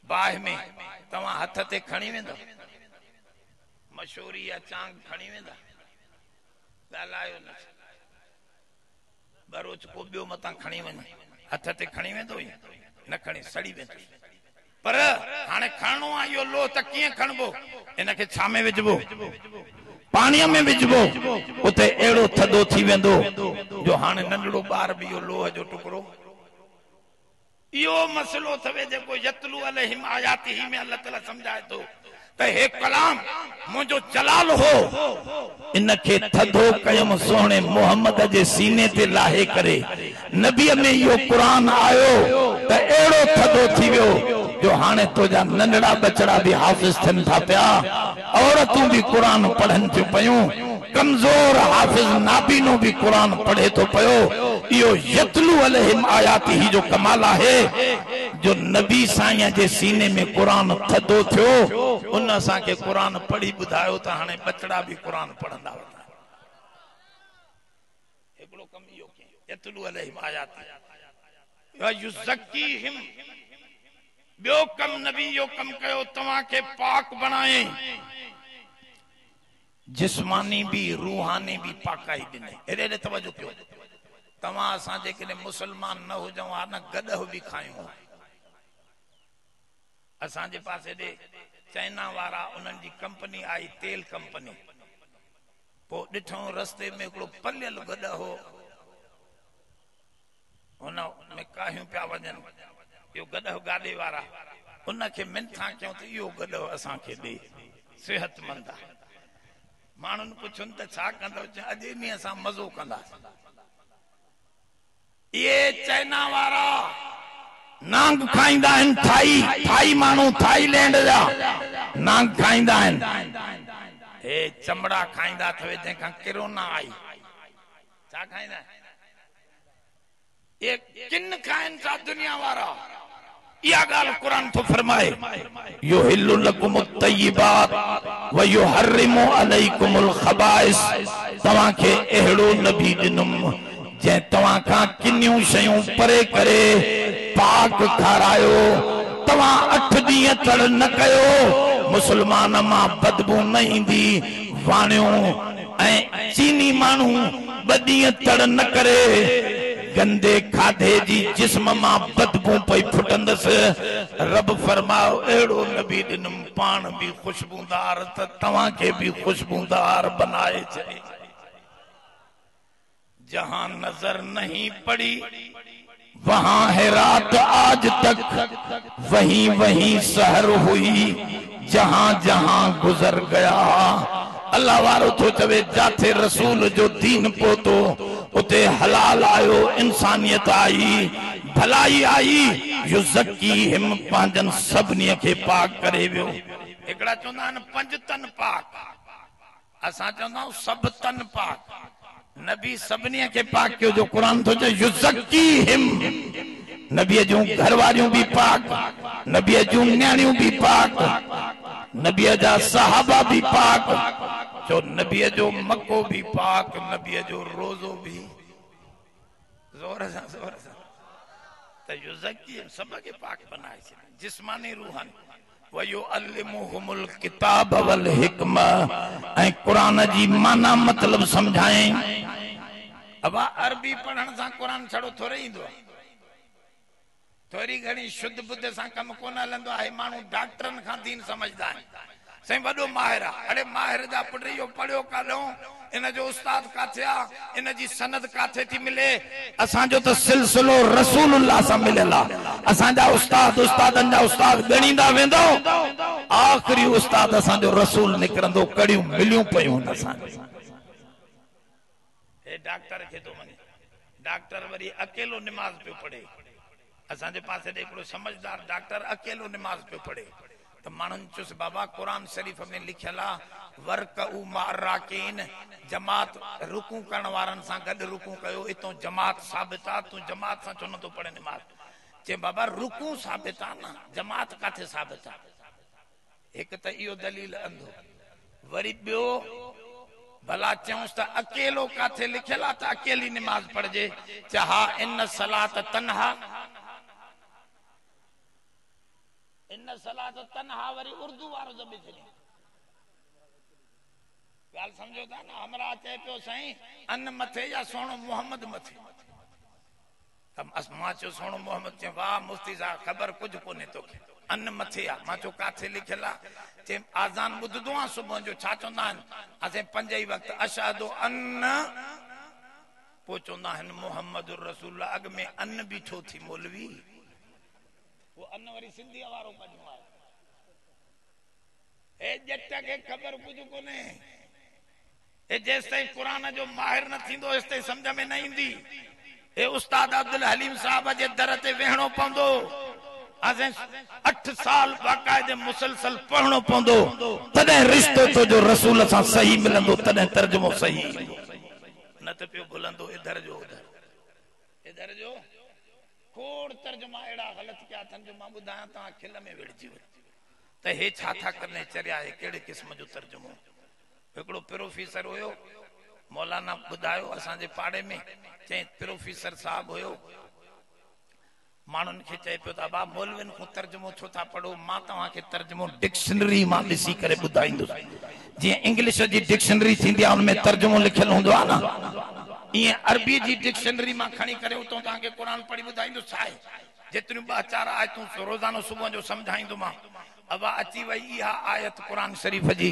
बाहि में तव्हां हथ ते खणी वेंदो मशहूरी या चांग खणी वेंदा ॻाल्हायो न बरोच को ॿियो मतां खणी वञे हथ ते खणी वेंदो न खणी सड़ी वेंदो पर हाणे खणणो आहे इहो लोह त कीअं खणबो इनखे छा में विझबो पाणीअ में विझबो उते अहिड़ो थधो थी वेंदो जो हाणे नंढड़ो ॿार बि इहो लोह जो टुकड़ो इहो मसइलो थवे जेको यतलू अलैहिम आयातिही में अल्लाह ताला सम्झाए थो त हे कलाम मुंहिंजो जलाल हो इनखे थधो कयमि सोहणे मोहम्मद जे सीने ते लाहे करे नबीअ में इहो क़ुरान आयो त अहिड़ो थधो थी वियो जो हाणे तुंहिंजा नंढड़ा बचड़ा भी हाफ़िज़ थियनि था पिया औरतूं भी कुरान पढ़नि थियूं पयूं कमज़ोर हाफ़िज़ नाबीनो भी कुरान पढ़े तो पयो इहो यतलू अलैहिम आयातिही जो कमाल आहे जो नबी साईं जे सीने में कुरान थधो थियो उन असांखे कुरान पढ़ी ॿुधायो त हाणे बचड़ा भी कुरान पढ़ंदा वञा हिकिड़ो कम इहो कयो यतलू अलैहिम आयातिही व युज़क्कीहिम ॿियो कम नबी यो कम कयो तव्हां खे पाक बणाए जिस्मानी भी रूहानी भी पाकाई ॾिने एॾे तवजो कयो तव्हां असां जेकॾहिं मुसलमान न हुजऊं हा न गॾह भी खायूं असांजे पासे ॾे चाइना वारा उन्हनि जी कंपनी आई तेल कंपनी पोइ ॾिठऊं रस्ते में हिकिड़ो पलियल गॾह हो हुन में काहियूं पिया वञनि इहो गॾह गाॾे वारा उनखे मिनथा कयूं त इहो गॾह असांखे ॾे सेहतमंद आहे माण्हुनि पुछनि त छा कंदो अॼु ॾींहुं असां मज़ो कंदासीं इहे चाइना वारा नांग खाईंदा आहिनि थाई माण्हू थाईलैंड जा नांग खाईंदा आहिनि हे चमड़ा खाईंदा अथव जंहिंखां किरोना आई छा खाईंदा आहिनि ये किन खाइन था दुनिया वारा या गाल कुरान तो फरमाए युहिल्लु लकुम अत-तय्यिबात व युहर्रिमु अलैकुमुल खबाइस तवां के एहड़ो नबी दिनुम जे तवां का किन्नियूं शयूं परे करे पाक खारायो तवां 8 ॾींहं तड़ न कयो मुसलमान मां बदबू न ईंदी वाणियो ऐं चीनी माण्हू 2 ॾींहं तड़ न करे गंदे खाधे जी जिस्म मां बदबू पई फुटंदस रब फरमाओ एड़ो नबी दिनुम पान भी खुशबूदार त तवां के भी खुशबूदार बनाए छे जहां नजर नहीं पड़ी वहां है रात आज तक वहीं वहीं सहर हुई जहां जहां गुजर गया अल्लाह वारो तो चवे जाथे रसूल जो दीन पोतो उते हलाल आयो इंसानियत आई भलाई आई युज़क्कीहिम पांजन सबनी के पाक करे वियो एकड़ा चोंदा आहिनि 5 तन पाक असां चोंदा आहियूं सब तन पाक नबी सबनी के पाक कयो जो कुरान तो चए युज़क्कीहिम नबी जूं घरवारियूं भी पाक नबी जूं न्याणियूं भी पाक नबी जा सहाबा भी पाक जो नबी जो मक्को भी पाक नबी जो रोजो भी जोर से तो युज़क्कीहिम सब के पाक बनाए छे जिस्मानी रूहानी वयो अल्लिमुहुमुल किताब वल हिकमा ऐं कुरान जी माना मतलब समझाएं अब अरबी पढ़ण सां कुरान छड़ो थोरे ईंदो थोरी घणी शुद्ध बुद्ध सां कम कोन हलंदो आहे माण्हू डॉक्टरन खां दीन समझदा आहिनि साईं वॾो माहिर आहे अरे माहिर जा पुट इहो पढ़ियो काॾो इन जो उस्ताद काथे आहे इन जी सनद काथे थी मिले असांजो त सिलसिलो रसूलुल्लाह सां मिलियल आहे असांजा उस्तादनि जा उस्ताद ॻणींदा वेंदो आख़िरी उस्ताद असांजो रसूल निकिरंदो कड़ियूं मिलियूं पयूं असांखे हे डॉक्टर खे थो वञे डॉक्टर वरी अकेलो निमाज़ पियो पढ़े असांजे पासे ॾे हिकिड़ो समझदार डॉक्टर अकेलो निमाज़ पियो पढ़े तो माण्हुनि चुस बाबा कुरान शरीफ़ में लिखियल आहे वर्कऊ माराकीन जमात रुकू करण वारनि सां गॾु रुकू कयो इतो जमात साबित आहे तूं जमात सां छो नथो पढ़े निमाज़ चे बाबा रुकू साबित आहे न जमात काथे साबित आहे एक त इहो दलील अंधो वरी ॿियो भला चऊंस त अकेलो काथे लिखियल आहे त अकेली नमाज पढ़जे चाहा इन सलात तन्हा वरी उर्दू वारो दबे छॾे ॻाल्हि समझो था न हमरा चए पियो साईं अन मथे या सोणो मोहम्मद मथे मां चयो सोणो मोहम्मद चयो वाह मुफ्ती साहब ख़बर कुझु कोन्हे तोखे अन मथे आहे मां चयो काथे लिखियल आहे चए आज़ान ॿुधंदो आहे सुबुह जो छा चवंदा आहिनि असां पंज ई वक़्तु अशहदु अन पोइ चवंदा आहिनि मोहम्मद रसूल अॻ में अन बीठो थी मौलवी वो अन वरी सिंधी वारो कढियो आहे ए जट खे ख़बर कुझु कोन्हे ए जेसि ताईं क़ुरान जो माहिर न थींदो तेसि ताईं सम्झ में न ईंदी ए उस्ताद अब्दुल हलीम साहब जे दर ते वेहणो पवंदो 8 साल बाकायदे मुसलसल पढ़णो पवंदो तॾहिं रिश्तो तो जो रसूल सां सही मिलंदो तॾहिं तर्जुमो सही न त पियो भुलंदो इधर जो खोड़ तर्जुमा अहिड़ा ग़लत कया अथनि जो मां ॿुधायां तव्हां खिल में विढ़जी वञो त हे छा था करने चरिया आहे कहिड़े क़िस्म जो तर्जुमो हिकिड़ो प्रोफेसर हुयो मौलाना ॿुधायो असांजे पाड़े में चई प्रोफेसर साहब हुयो माण्हुनि खे चए पियो त बा मौलविन खां तर्जुमो छो था पढ़ो मां तव्हांखे तर्जुमो डिक्शनरी मां ॾिसी करे ॿुधाईंदुसि जीअं इंग्लिश जी डिक्शनरी थींदी आहे हुनमें तर्जुमो लिखियलु हूंदो आहे न ईअं अरबी जी डिक्शनरी मां खणी करे उतां तव्हांखे क़ुर पढ़ी ॿुधाईंदुसि छा आहे जेतिरियूं 2-4 आयतूं रोज़ानो सुबुह जो सम्झाईंदोमांव अबा अची वई इहा आयत क़ुर शरीफ़ जी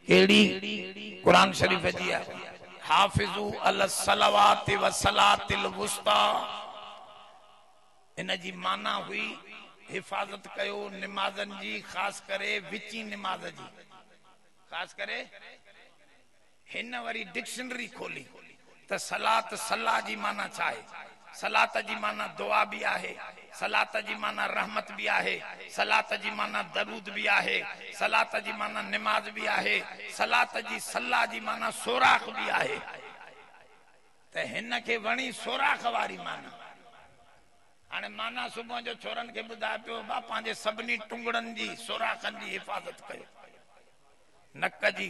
कहिड़ी क़ुर शरीफ़ जी आहे हाफ़िज़ू अल सलावाति व सलातिल वुस्ता इन जी माना हुई हिफ़ाज़त कयो निमाज़नि जी ख़ासि करे विची निमाज़ जी ख़ासि करे हिन वरी डिक्शनरी खोली त सलात सलाह जी माना छा आहे सलात जी माना दुआ भी आहे सलात जी माना रहमत भी आहे सलात जी माना दरूद भी आहे सलात जी माना निमाज भी आहे सलात जी सलाह जी माना सोराख भी आहे त हिन खे वणी सोराख वारी माना हाणे माना सुबुह जो छोरनि खे ॿुधाए पियो बा पंहिंजे सभिनी टुंगड़नि जी सोराखनि जी हिफ़ाज़त कयो नक जी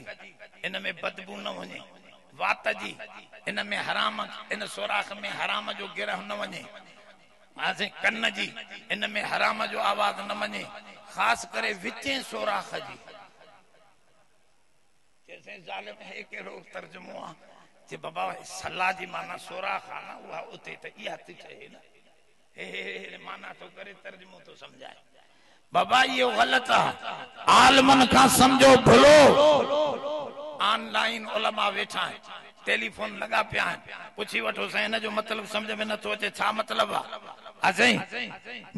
इन में बदबू न वञे वात जी इन में हराम इन सोराख में हराम जो गिरह न वञे कन जी इन में हराम जो आवाज न वञे ख़ासि करे विचें सोराख जी ज़ालिम हे कहिड़ो तर्जुमो आहे जे बाबा सलाह जी माना सोराख आहे न उहा उते त इहा थी ठहे न हे माना तो करे तर्जुमो तो समझाए बाबा ये गलत है आलमन का समझो भलो ऑनलाइन उलमा वेठा है टेलीफोन लगा पिया है पुछी वठो साईं हिन जो मतलब समझ में न तो अचे छा मतलब है असाई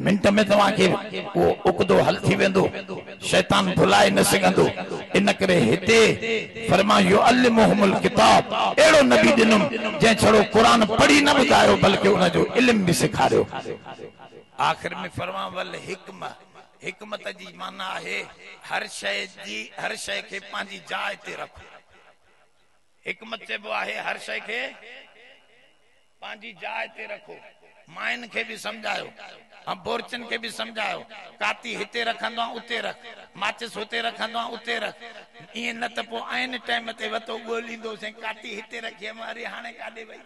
मिनट में तवा के वो उकदो हल थी वेंदो शैतान भुलाए न सघंदो इन करे हिते फरमायो अल्लिमुहुल किताब एड़ो नबी दिनुम जे छड़ो कुरान पढ़ी न ॿुधायो बल्कि उन जो इल्म भी सिखारियो आखिर में फरमा वल हिकमत जी माना है हर शय के पांजी जाइ ते रखो हिकमत चेबो आहे हर शय के पांजी जाइ ते रखो माइन के भी समझायो हम बोरचन के भी समझायो काती हिते रखंदो उते रख माचिस होते रखंदो उते रख ये न त पो आइन टाइम ते वतो गोलींदो से काती हिते रखी मारी हाने काडे वई